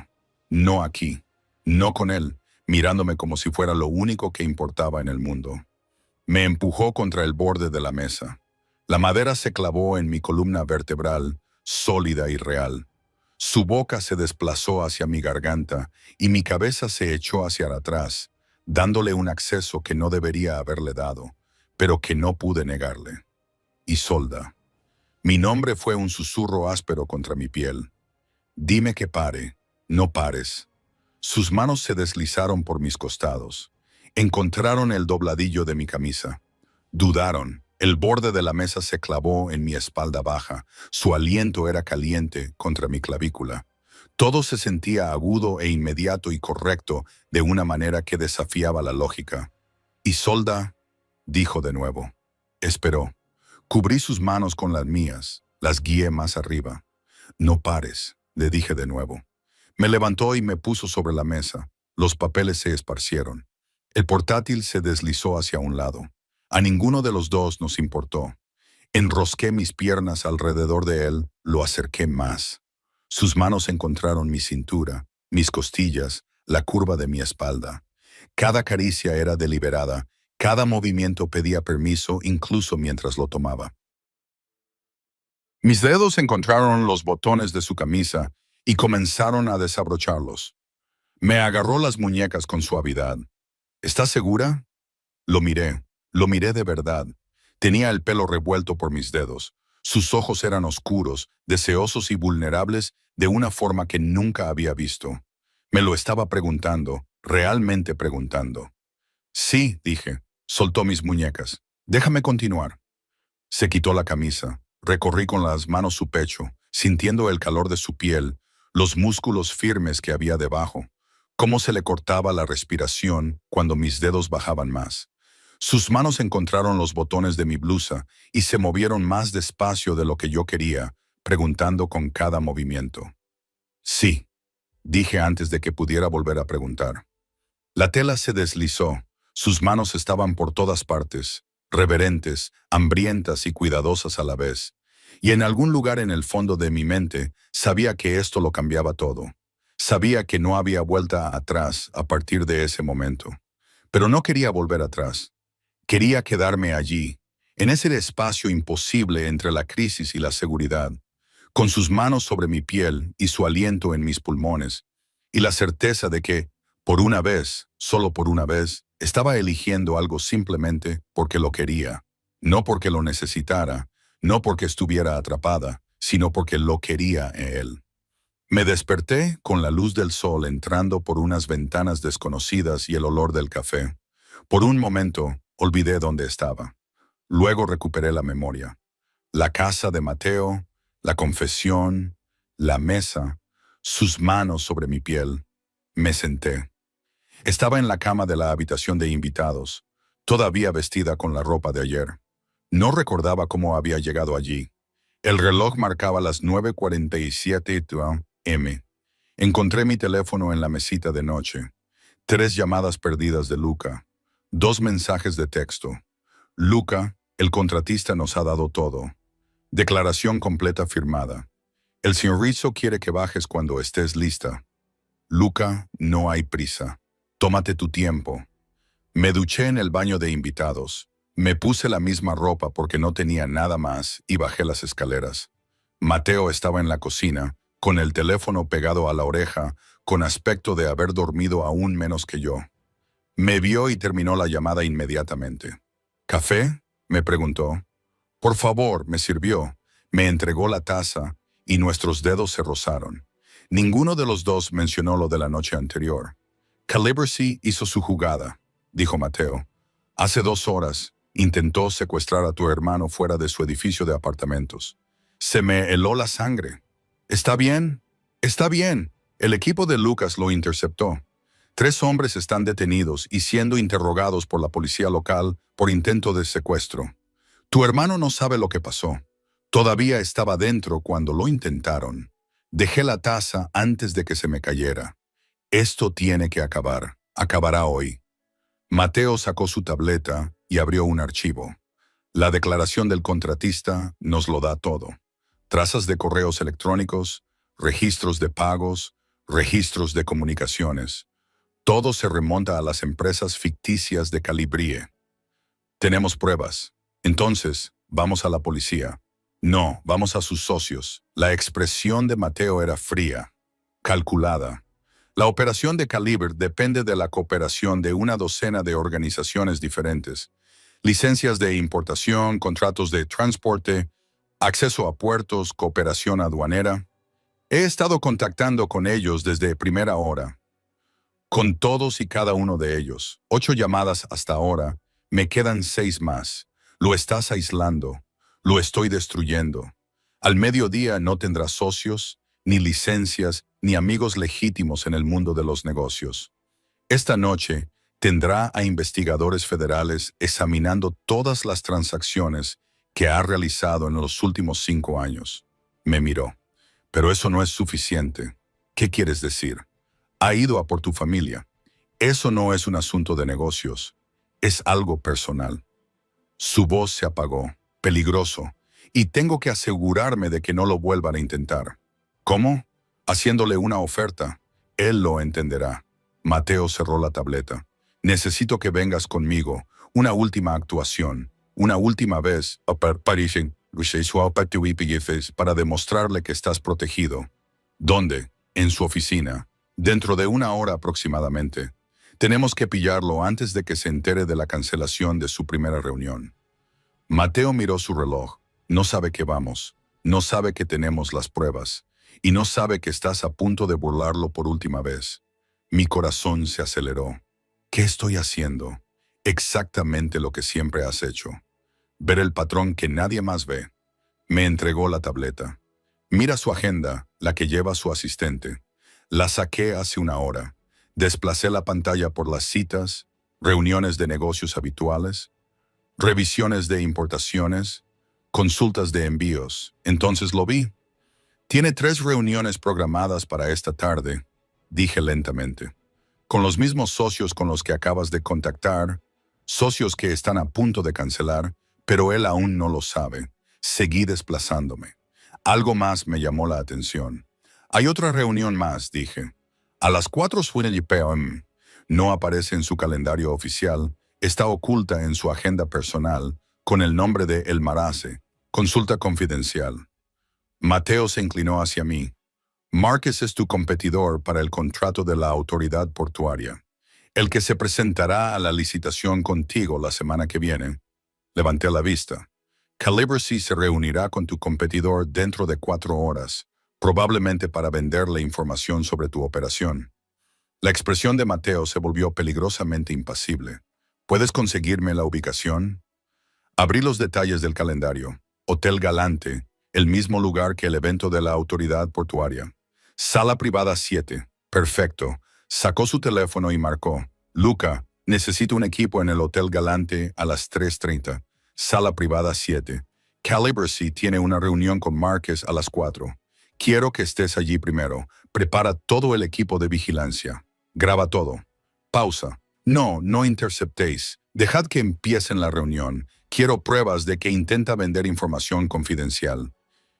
No aquí, no con él, mirándome como si fuera lo único que importaba en el mundo. Me empujó contra el borde de la mesa. La madera se clavó en mi columna vertebral, sólida y real. Su boca se desplazó hacia mi garganta y mi cabeza se echó hacia atrás, dándole un acceso que no debería haberle dado, pero que no pude negarle. Isolda. Mi nombre fue un susurro áspero contra mi piel. Dime que pare, no pares. Sus manos se deslizaron por mis costados. Encontraron el dobladillo de mi camisa. Dudaron. El borde de la mesa se clavó en mi espalda baja. Su aliento era caliente contra mi clavícula. Todo se sentía agudo e inmediato y correcto de una manera que desafiaba la lógica. Isolda, dijo de nuevo. Esperó. Cubrí sus manos con las mías, las guié más arriba. No pares, le dije de nuevo. Me levantó y me puso sobre la mesa. Los papeles se esparcieron. El portátil se deslizó hacia un lado. A ninguno de los dos nos importó. Enrosqué mis piernas alrededor de él, lo acerqué más. Sus manos encontraron mi cintura, mis costillas, la curva de mi espalda. Cada caricia era deliberada, cada movimiento pedía permiso incluso mientras lo tomaba. Mis dedos encontraron los botones de su camisa y comenzaron a desabrocharlos. Me agarró las muñecas con suavidad. ¿Estás segura? Lo miré de verdad. Tenía el pelo revuelto por mis dedos. Sus ojos eran oscuros, deseosos y vulnerables de una forma que nunca había visto. Me lo estaba preguntando, realmente preguntando. Sí, dije. Soltó mis muñecas. Déjame continuar. Se quitó la camisa. Recorrí con las manos su pecho, sintiendo el calor de su piel, los músculos firmes que había debajo, cómo se le cortaba la respiración cuando mis dedos bajaban más. Sus manos encontraron los botones de mi blusa y se movieron más despacio de lo que yo quería, preguntando con cada movimiento. Sí, dije antes de que pudiera volver a preguntar. La tela se deslizó, sus manos estaban por todas partes, reverentes, hambrientas y cuidadosas a la vez. Y en algún lugar en el fondo de mi mente sabía que esto lo cambiaba todo. Sabía que no había vuelta atrás a partir de ese momento. Pero no quería volver atrás. Quería quedarme allí, en ese espacio imposible entre la crisis y la seguridad, con sus manos sobre mi piel y su aliento en mis pulmones, y la certeza de que, por una vez, solo por una vez, estaba eligiendo algo simplemente porque lo quería, no porque lo necesitara, no porque estuviera atrapada, sino porque lo quería en él. Me desperté con la luz del sol entrando por unas ventanas desconocidas y el olor del café. Por un momento, olvidé dónde estaba. Luego recuperé la memoria. La casa de Mateo, la confesión, la mesa, sus manos sobre mi piel. Me senté. Estaba en la cama de la habitación de invitados, todavía vestida con la ropa de ayer. No recordaba cómo había llegado allí. El reloj marcaba las 9:47 m. Encontré mi teléfono en la mesita de noche. 3 llamadas perdidas de Luca. 2 mensajes de texto. Luca, el contratista nos ha dado todo. Declaración completa firmada. El señor Rizzo quiere que bajes cuando estés lista. Luca, no hay prisa. Tómate tu tiempo. Me duché en el baño de invitados. Me puse la misma ropa porque no tenía nada más y bajé las escaleras. Mateo estaba en la cocina, con el teléfono pegado a la oreja, con aspecto de haber dormido aún menos que yo. Me vio y terminó la llamada inmediatamente. ¿Café?, me preguntó. Por favor, me sirvió. Me entregó la taza y nuestros dedos se rozaron. Ninguno de los dos mencionó lo de la noche anterior. Calibracy hizo su jugada, dijo Mateo. Hace 2 horas intentó secuestrar a tu hermano fuera de su edificio de apartamentos. Se me heló la sangre. ¿Está bien? Está bien. El equipo de Lucas lo interceptó. 3 hombres están detenidos y siendo interrogados por la policía local por intento de secuestro. Tu hermano no sabe lo que pasó. Todavía estaba dentro cuando lo intentaron. Dejé la taza antes de que se me cayera. Esto tiene que acabar. Acabará hoy. Mateo sacó su tableta y abrió un archivo. La declaración del contratista nos lo da todo. Trazas de correos electrónicos, registros de pagos, registros de comunicaciones. Todo se remonta a las empresas ficticias de Calibrie. Tenemos pruebas. Entonces, vamos a la policía. No, vamos a sus socios. La expresión de Mateo era fría, calculada. La operación de Calibre depende de la cooperación de una docena de organizaciones diferentes. Licencias de importación, contratos de transporte, acceso a puertos, cooperación aduanera. He estado contactando con ellos desde primera hora. Con todos y cada uno de ellos. 8 llamadas hasta ahora. Me quedan 6 más. Lo estás aislando. Lo estoy destruyendo. Al mediodía no tendrás socios, ni licencias, ni amigos legítimos en el mundo de los negocios. Esta noche tendrá a investigadores federales examinando todas las transacciones que ha realizado en los últimos 5 años. Me miró. Pero eso no es suficiente. ¿Qué quieres decir? Ha ido a por tu familia. Eso no es un asunto de negocios. Es algo personal. Su voz se apagó. Peligroso. Y tengo que asegurarme de que no lo vuelvan a intentar. ¿Cómo? Haciéndole una oferta. Él lo entenderá. Mateo cerró la tableta. Necesito que vengas conmigo. Una última actuación. Una última vez. Para demostrarle que estás protegido. ¿Dónde? En su oficina. Dentro de 1 hora aproximadamente. Tenemos que pillarlo antes de que se entere de la cancelación de su primera reunión. Mateo miró su reloj. No sabe que vamos. No sabe que tenemos las pruebas. Y no sabe que estás a punto de burlarlo por última vez. Mi corazón se aceleró. ¿Qué estoy haciendo? Exactamente lo que siempre has hecho. Ver el patrón que nadie más ve. Me entregó la tableta. Mira su agenda, la que lleva su asistente. La saqué hace 1 hora. Desplacé la pantalla por las citas, reuniones de negocios habituales, revisiones de importaciones, consultas de envíos. Entonces lo vi. Tiene 3 reuniones programadas para esta tarde, dije lentamente. Con los mismos socios con los que acabas de contactar, socios que están a punto de cancelar, pero él aún no lo sabe. Seguí desplazándome. Algo más me llamó la atención. Hay otra reunión más, dije. A las 4:20 p.m. No aparece en su calendario oficial, está oculta en su agenda personal, con el nombre de El Marace, consulta confidencial. Mateo se inclinó hacia mí. Márquez es tu competidor para el contrato de la autoridad portuaria, el que se presentará a la licitación contigo la semana que viene. Levanté la vista. Calibracy se reunirá con tu competidor dentro de 4 horas, probablemente para venderle información sobre tu operación. La expresión de Mateo se volvió peligrosamente impasible. ¿Puedes conseguirme la ubicación? Abrí los detalles del calendario. Hotel Galante, el mismo lugar que el evento de la autoridad portuaria. Sala privada 7. Perfecto. Sacó su teléfono y marcó. Luca, necesito un equipo en el Hotel Galante a las 3:30. Sala privada 7. Calibracy tiene una reunión con Márquez a las 4. Quiero que estés allí primero. Prepara todo el equipo de vigilancia. Graba todo. Pausa. No interceptéis. Dejad que empiecen la reunión. Quiero pruebas de que intenta vender información confidencial.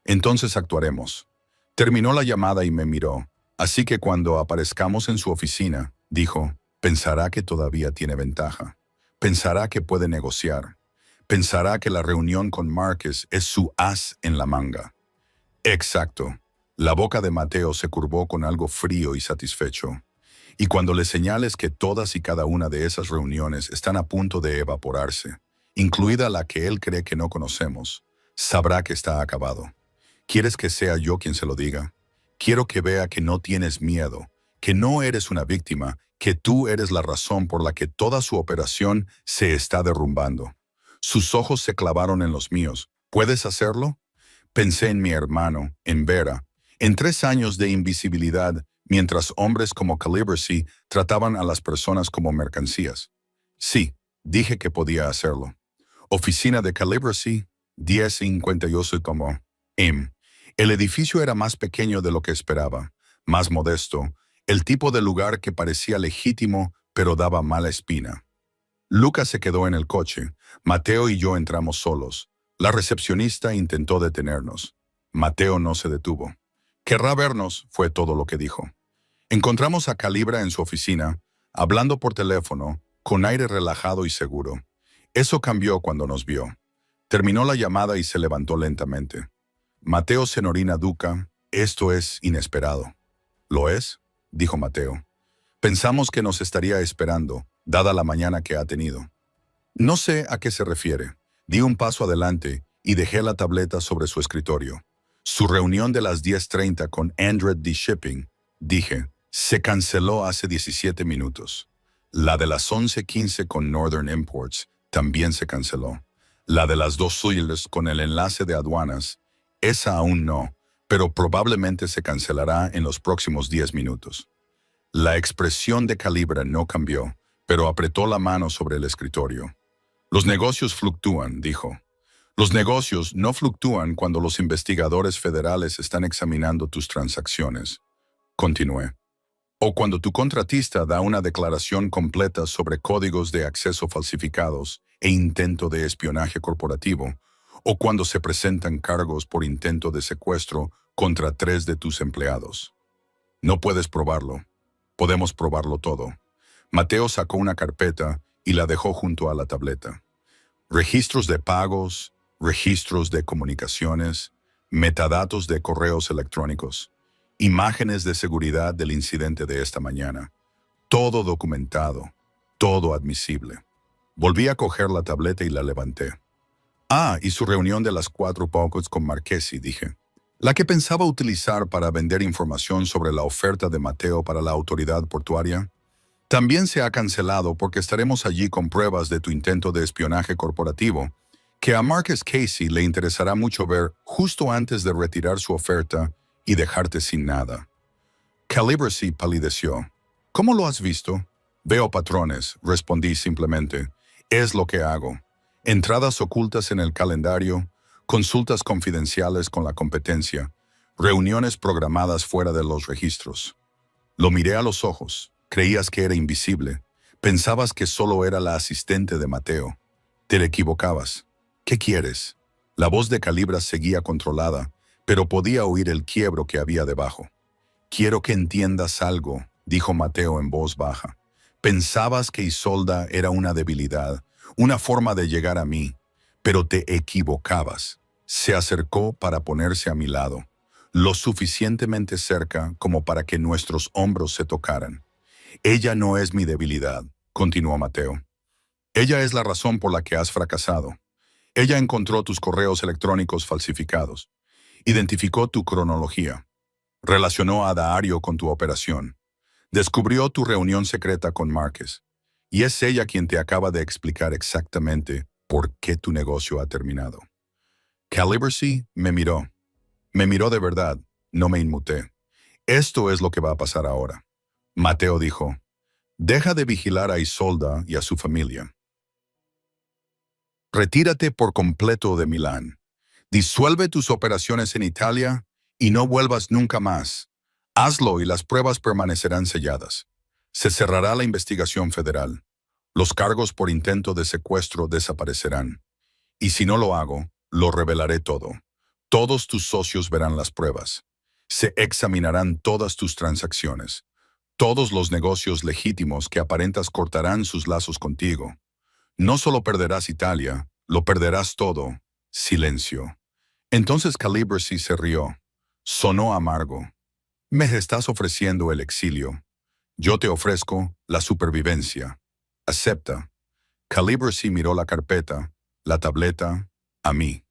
Entonces actuaremos. Terminó la llamada y me miró. Así que cuando aparezcamos en su oficina, dijo, pensará que todavía tiene ventaja. Pensará que puede negociar. Pensará que la reunión con Márquez es su as en la manga. Exacto. La boca de Mateo se curvó con algo frío y satisfecho. Y cuando le señales que todas y cada una de esas reuniones están a punto de evaporarse, incluida la que él cree que no conocemos, sabrá que está acabado. ¿Quieres que sea yo quien se lo diga? Quiero que vea que no tienes miedo, que no eres una víctima, que tú eres la razón por la que toda su operación se está derrumbando. Sus ojos se clavaron en los míos. ¿Puedes hacerlo? Pensé en mi hermano, en Vera, en 3 años de invisibilidad, mientras hombres como Calibracy trataban a las personas como mercancías. Sí, dije que podía hacerlo. Oficina de Calibracy, 1058 como El edificio era más pequeño de lo que esperaba, más modesto, el tipo de lugar que parecía legítimo pero daba mala espina. Lucas se quedó en el coche. Mateo y yo entramos solos. La recepcionista intentó detenernos. Mateo no se detuvo. «Querrá vernos», fue todo lo que dijo. Encontramos a Calibra en su oficina, hablando por teléfono, con aire relajado y seguro. Eso cambió cuando nos vio. Terminó la llamada y se levantó lentamente. «Mateo Senorina Duca, esto es inesperado». «¿Lo es?», dijo Mateo. «Pensamos que nos estaría esperando, dada la mañana que ha tenido». No sé a qué se refiere. Di un paso adelante y dejé la tableta sobre su escritorio. Su reunión de las 10:30 con Andred D. Shipping, dije, se canceló hace 17 minutos. La de las 11:15 con Northern Imports también se canceló. La de las 2 suyas con el enlace de aduanas, esa aún no, pero probablemente se cancelará en los próximos 10 minutos. La expresión de Calibra no cambió, pero apretó la mano sobre el escritorio. «Los negocios fluctúan», dijo. «Los negocios no fluctúan cuando los investigadores federales están examinando tus transacciones». Continué. «O cuando tu contratista da una declaración completa sobre códigos de acceso falsificados e intento de espionaje corporativo, o cuando se presentan cargos por intento de secuestro contra 3 de tus empleados. No puedes probarlo. Podemos probarlo todo». Mateo sacó una carpeta y la dejó junto a la tableta. Registros de pagos, registros de comunicaciones, metadatos de correos electrónicos, imágenes de seguridad del incidente de esta mañana. Todo documentado, todo admisible. Volví a coger la tableta y la levanté. «Ah, y su reunión de las 4 pocos con Marchesi», dije. «La que pensaba utilizar para vender información sobre la oferta de Mateo para la autoridad portuaria. También se ha cancelado porque estaremos allí con pruebas de tu intento de espionaje corporativo, que a Marcus Casey le interesará mucho ver justo antes de retirar su oferta y dejarte sin nada». Calibracy palideció. «¿Cómo lo has visto?» «Veo patrones», respondí simplemente. «Es lo que hago. Entradas ocultas en el calendario, consultas confidenciales con la competencia, reuniones programadas fuera de los registros». Lo miré a los ojos. Creías que era invisible. Pensabas que solo era la asistente de Mateo. Te equivocabas. ¿Qué quieres? La voz de Calibra seguía controlada, pero podía oír el quiebro que había debajo. «Quiero que entiendas algo», dijo Mateo en voz baja. «Pensabas que Isolda era una debilidad, una forma de llegar a mí, pero te equivocabas». Se acercó para ponerse a mi lado, lo suficientemente cerca como para que nuestros hombros se tocaran. «Ella no es mi debilidad», continuó Mateo. «Ella es la razón por la que has fracasado. Ella encontró tus correos electrónicos falsificados, identificó tu cronología, relacionó a Dario con tu operación, descubrió tu reunión secreta con Márquez, y es ella quien te acaba de explicar exactamente por qué tu negocio ha terminado». Calibracy me miró de verdad, no me inmuté. «Esto es lo que va a pasar ahora». Mateo dijo, «Deja de vigilar a Isolda y a su familia. Retírate por completo de Milán. Disuelve tus operaciones en Italia y no vuelvas nunca más. Hazlo y las pruebas permanecerán selladas. Se cerrará la investigación federal. Los cargos por intento de secuestro desaparecerán. Y si no lo hago, lo revelaré todo. Todos tus socios verán las pruebas. Se examinarán todas tus transacciones. Todos los negocios legítimos que aparentas cortarán sus lazos contigo. No solo perderás Italia, lo perderás todo. Silencio. Entonces Calibracy se rió. Sonó amargo. Me estás ofreciendo el exilio. Yo te ofrezco la supervivencia. Acepta. Calibracy miró la carpeta, la tableta, a mí.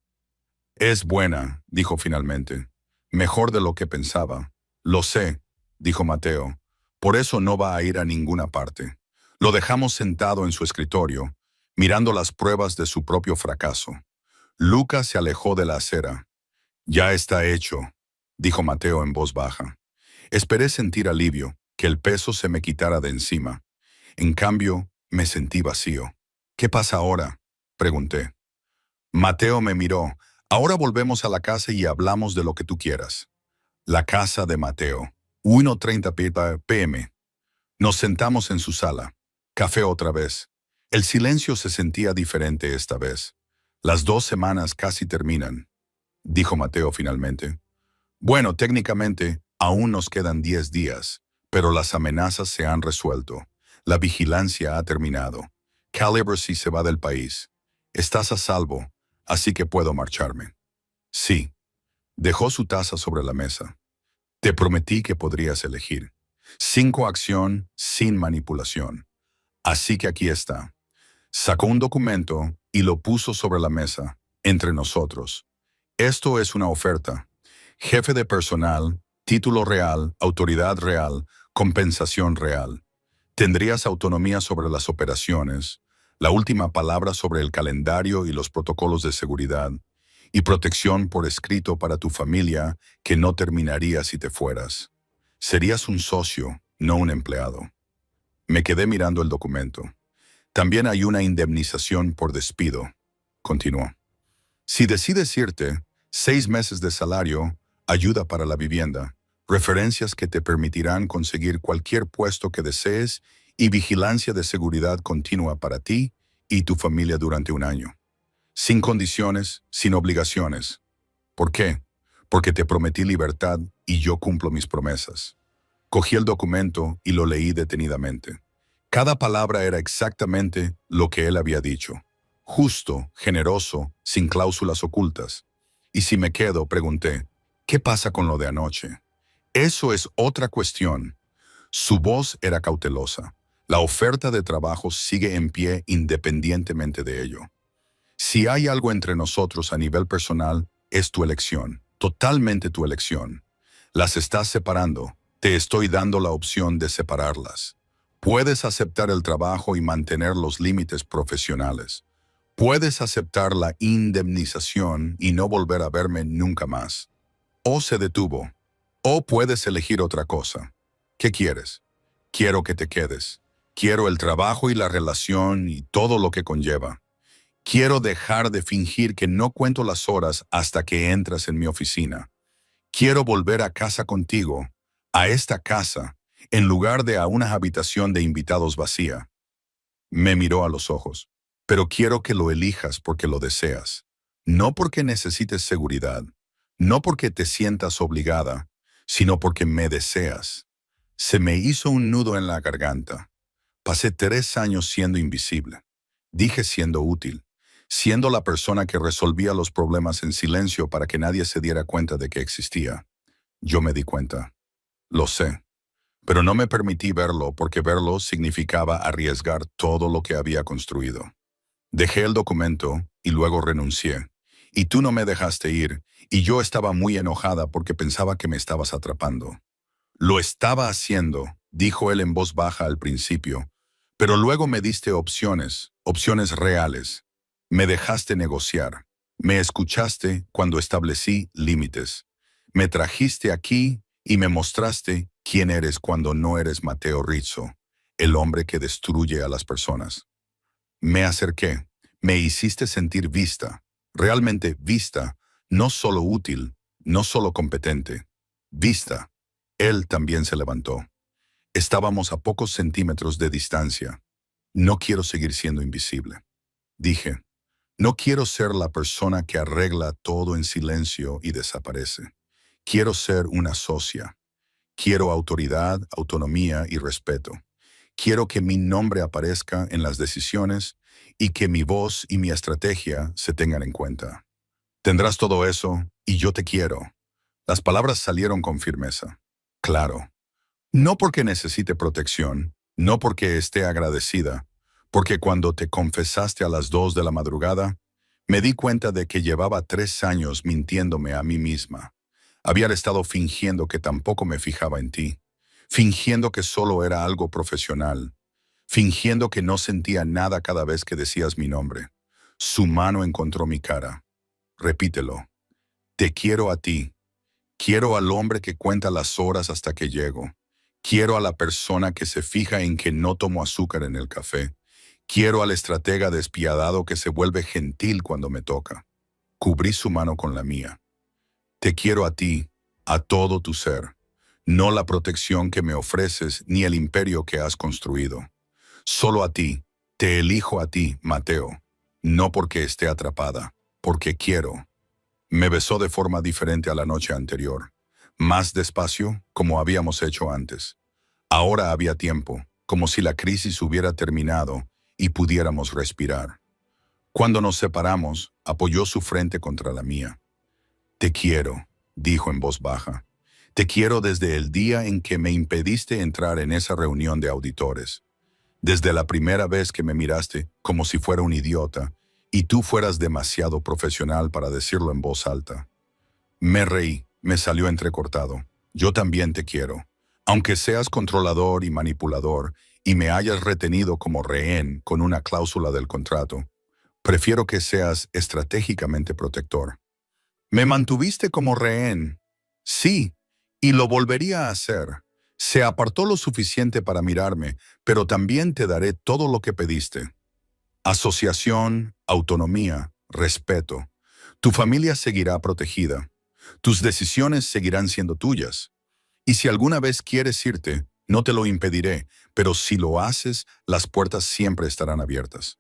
Es buena, dijo finalmente. Mejor de lo que pensaba. Lo sé, dijo Mateo. Por eso no va a ir a ninguna parte. Lo dejamos sentado en su escritorio, mirando las pruebas de su propio fracaso. Luca se alejó de la acera. Ya está hecho, dijo Mateo en voz baja. Esperé sentir alivio, que el peso se me quitara de encima. En cambio, me sentí vacío. ¿Qué pasa ahora?, pregunté. Mateo me miró. Ahora volvemos a la casa y hablamos de lo que tú quieras. La casa de Mateo. 1:30 p.m. Nos sentamos en su sala. Café otra vez. El silencio se sentía diferente esta vez. Las 2 semanas casi terminan, dijo Mateo finalmente. Bueno, técnicamente, aún nos quedan 10 días, pero las amenazas se han resuelto. La vigilancia ha terminado. Calibracy se va del país. Estás a salvo, así que puedo marcharme. Sí. Dejó su taza sobre la mesa. Te prometí que podrías elegir. 5 acción, sin manipulación. Así que aquí está. Sacó un documento y lo puso sobre la mesa, entre nosotros. Esto es una oferta. Jefe de personal, título real, autoridad real, compensación real. Tendrías autonomía sobre las operaciones, la última palabra sobre el calendario y los protocolos de seguridad, y protección por escrito para tu familia que no terminaría si te fueras. Serías un socio, no un empleado. Me quedé mirando el documento. También hay una indemnización por despido, continuó. Si decides irte, 6 meses de salario, ayuda para la vivienda, referencias que te permitirán conseguir cualquier puesto que desees y vigilancia de seguridad continua para ti y tu familia durante 1 año. Sin condiciones, sin obligaciones. ¿Por qué? Porque te prometí libertad y yo cumplo mis promesas. Cogí el documento y lo leí detenidamente. Cada palabra era exactamente lo que él había dicho. Justo, generoso, sin cláusulas ocultas. Y si me quedo, pregunté, ¿qué pasa con lo de anoche? Eso es otra cuestión. Su voz era cautelosa. La oferta de trabajo sigue en pie independientemente de ello. Si hay algo entre nosotros a nivel personal, es tu elección, totalmente tu elección. Las estás separando, te estoy dando la opción de separarlas. Puedes aceptar el trabajo y mantener los límites profesionales. Puedes aceptar la indemnización y no volver a verme nunca más. O se detuvo. O puedes elegir otra cosa. ¿Qué quieres? Quiero que te quedes. Quiero el trabajo y la relación y todo lo que conlleva. Quiero dejar de fingir que no cuento las horas hasta que entras en mi oficina. Quiero volver a casa contigo, a esta casa, en lugar de a una habitación de invitados vacía. Me miró a los ojos. Pero quiero que lo elijas porque lo deseas. No porque necesites seguridad. No porque te sientas obligada, sino porque me deseas. Se me hizo un nudo en la garganta. Pasé 3 años siendo invisible. Dije siendo útil. Siendo la persona que resolvía los problemas en silencio para que nadie se diera cuenta de que existía. Yo me di cuenta. Lo sé. Pero no me permití verlo porque verlo significaba arriesgar todo lo que había construido. Dejé el documento y luego renuncié. Y tú no me dejaste ir, y yo estaba muy enojada porque pensaba que me estabas atrapando. Lo estaba haciendo, dijo él en voz baja al principio, pero luego me diste opciones, opciones reales. Me dejaste negociar. Me escuchaste cuando establecí límites. Me trajiste aquí y me mostraste quién eres cuando no eres Mateo Rizzo, el hombre que destruye a las personas. Me acerqué. Me hiciste sentir vista, realmente vista, no solo útil, no solo competente. Vista. Él también se levantó. Estábamos a pocos centímetros de distancia. No quiero seguir siendo invisible. Dije, no quiero ser la persona que arregla todo en silencio y desaparece. Quiero ser una socia. Quiero autoridad, autonomía y respeto. Quiero que mi nombre aparezca en las decisiones y que mi voz y mi estrategia se tengan en cuenta. Tendrás todo eso y yo te quiero. Las palabras salieron con firmeza. Claro. No porque necesite protección, no porque esté agradecida, porque cuando te confesaste a las 2 de la madrugada, me di cuenta de que llevaba 3 años mintiéndome a mí misma. Había estado fingiendo que tampoco me fijaba en ti, fingiendo que solo era algo profesional, fingiendo que no sentía nada cada vez que decías mi nombre. Su mano encontró mi cara. Repítelo. Te quiero a ti. Quiero al hombre que cuenta las horas hasta que llego. Quiero a la persona que se fija en que no tomo azúcar en el café. Quiero al estratega despiadado que se vuelve gentil cuando me toca. Cubrí su mano con la mía. Te quiero a ti, a todo tu ser. No la protección que me ofreces ni el imperio que has construido. Solo a ti. Te elijo a ti, Mateo. No porque esté atrapada, porque quiero. Me besó de forma diferente a la noche anterior. Más despacio, como habíamos hecho antes. Ahora había tiempo, como si la crisis hubiera terminado y pudiéramos respirar. Cuando nos separamos, apoyó su frente contra la mía. Te quiero, dijo en voz baja. Te quiero desde el día en que me impediste entrar en esa reunión de auditores. Desde la primera vez que me miraste como si fuera un idiota y tú fueras demasiado profesional para decirlo en voz alta. Me reí, me salió entrecortado. Yo también te quiero. Aunque seas controlador y manipulador y me hayas retenido como rehén con una cláusula del contrato, prefiero que seas estratégicamente protector. Me mantuviste como rehén. Sí, y lo volvería a hacer. Se apartó lo suficiente para mirarme, pero también te daré todo lo que pediste. Asociación, autonomía, respeto. Tu familia seguirá protegida. Tus decisiones seguirán siendo tuyas. Y si alguna vez quieres irte, no te lo impediré, pero si lo haces, las puertas siempre estarán abiertas.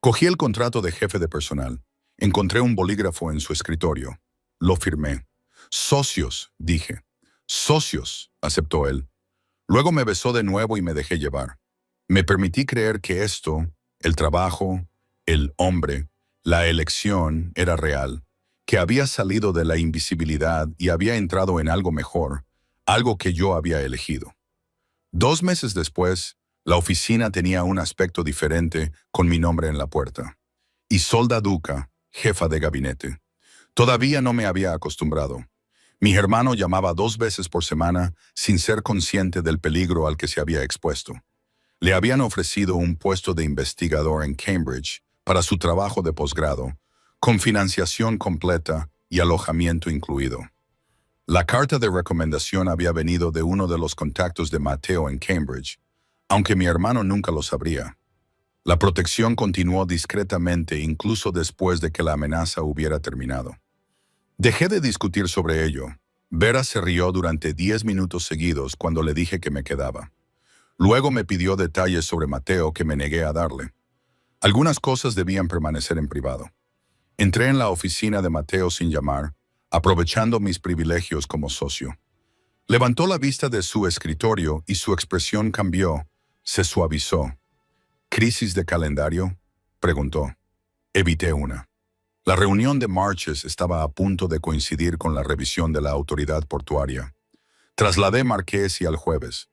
Cogí el contrato de jefe de personal. Encontré un bolígrafo en su escritorio. Lo firmé. Socios, dije. Socios, aceptó él. Luego me besó de nuevo y me dejé llevar. Me permití creer que esto, el trabajo, el hombre, la elección era real, que había salido de la invisibilidad y había entrado en algo mejor, algo que yo había elegido. 2 meses después, la oficina tenía un aspecto diferente con mi nombre en la puerta. Isolda Duca, jefa de gabinete. Todavía no me había acostumbrado. Mi hermano llamaba 2 veces por semana sin ser consciente del peligro al que se había expuesto. Le habían ofrecido un puesto de investigador en Cambridge para su trabajo de posgrado, con financiación completa y alojamiento incluido. La carta de recomendación había venido de uno de los contactos de Mateo en Cambridge, aunque mi hermano nunca lo sabría. La protección continuó discretamente incluso después de que la amenaza hubiera terminado. Dejé de discutir sobre ello. Vera se rió durante 10 minutos seguidos cuando le dije que me quedaba. Luego me pidió detalles sobre Mateo que me negué a darle. Algunas cosas debían permanecer en privado. Entré en la oficina de Mateo sin llamar, aprovechando mis privilegios como socio. Levantó la vista de su escritorio y su expresión cambió, se suavizó. ¿Crisis de calendario?, preguntó. Evité una. La reunión de Marches estaba a punto de coincidir con la revisión de la autoridad portuaria. Trasladé Marquesi al jueves.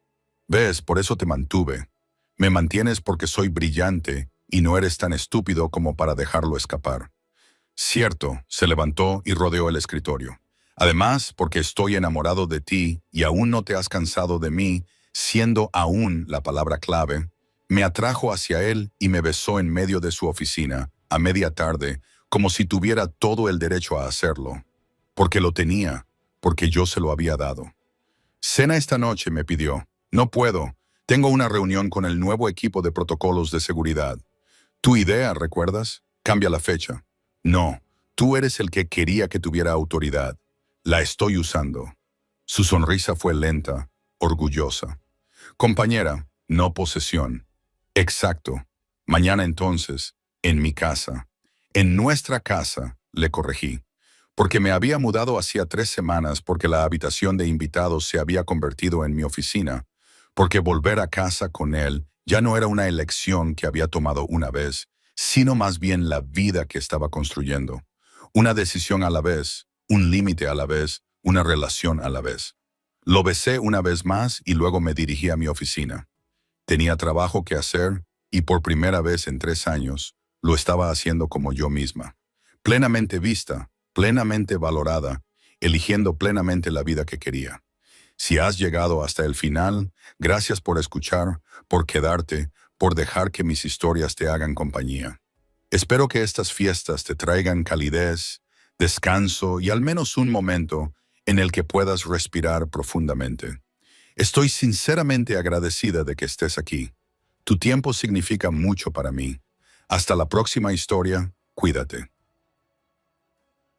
Ves, por eso te mantuve. Me mantienes porque soy brillante y no eres tan estúpido como para dejarlo escapar. Cierto, se levantó y rodeó el escritorio. Además, porque estoy enamorado de ti y aún no te has cansado de mí, siendo aún la palabra clave, me atrajo hacia él y me besó en medio de su oficina, a media tarde, como si tuviera todo el derecho a hacerlo. Porque lo tenía, porque yo se lo había dado. Cena esta noche, me pidió. No puedo. Tengo una reunión con el nuevo equipo de protocolos de seguridad. Tu idea, ¿recuerdas? Cambia la fecha. No, tú eres el que quería que tuviera autoridad. La estoy usando. Su sonrisa fue lenta, orgullosa. Compañera, no posesión. Exacto. Mañana entonces, en mi casa. En nuestra casa, le corregí. Porque me había mudado hacía 3 semanas porque la habitación de invitados se había convertido en mi oficina. Porque volver a casa con él ya no era una elección que había tomado una vez, sino más bien la vida que estaba construyendo. Una decisión a la vez, un límite a la vez, una relación a la vez. Lo besé una vez más y luego me dirigí a mi oficina. Tenía trabajo que hacer y por primera vez en 3 años lo estaba haciendo como yo misma. Plenamente vista, plenamente valorada, eligiendo plenamente la vida que quería. Si has llegado hasta el final, gracias por escuchar, por quedarte, por dejar que mis historias te hagan compañía. Espero que estas fiestas te traigan calidez, descanso y al menos un momento en el que puedas respirar profundamente. Estoy sinceramente agradecida de que estés aquí. Tu tiempo significa mucho para mí. Hasta la próxima historia, cuídate.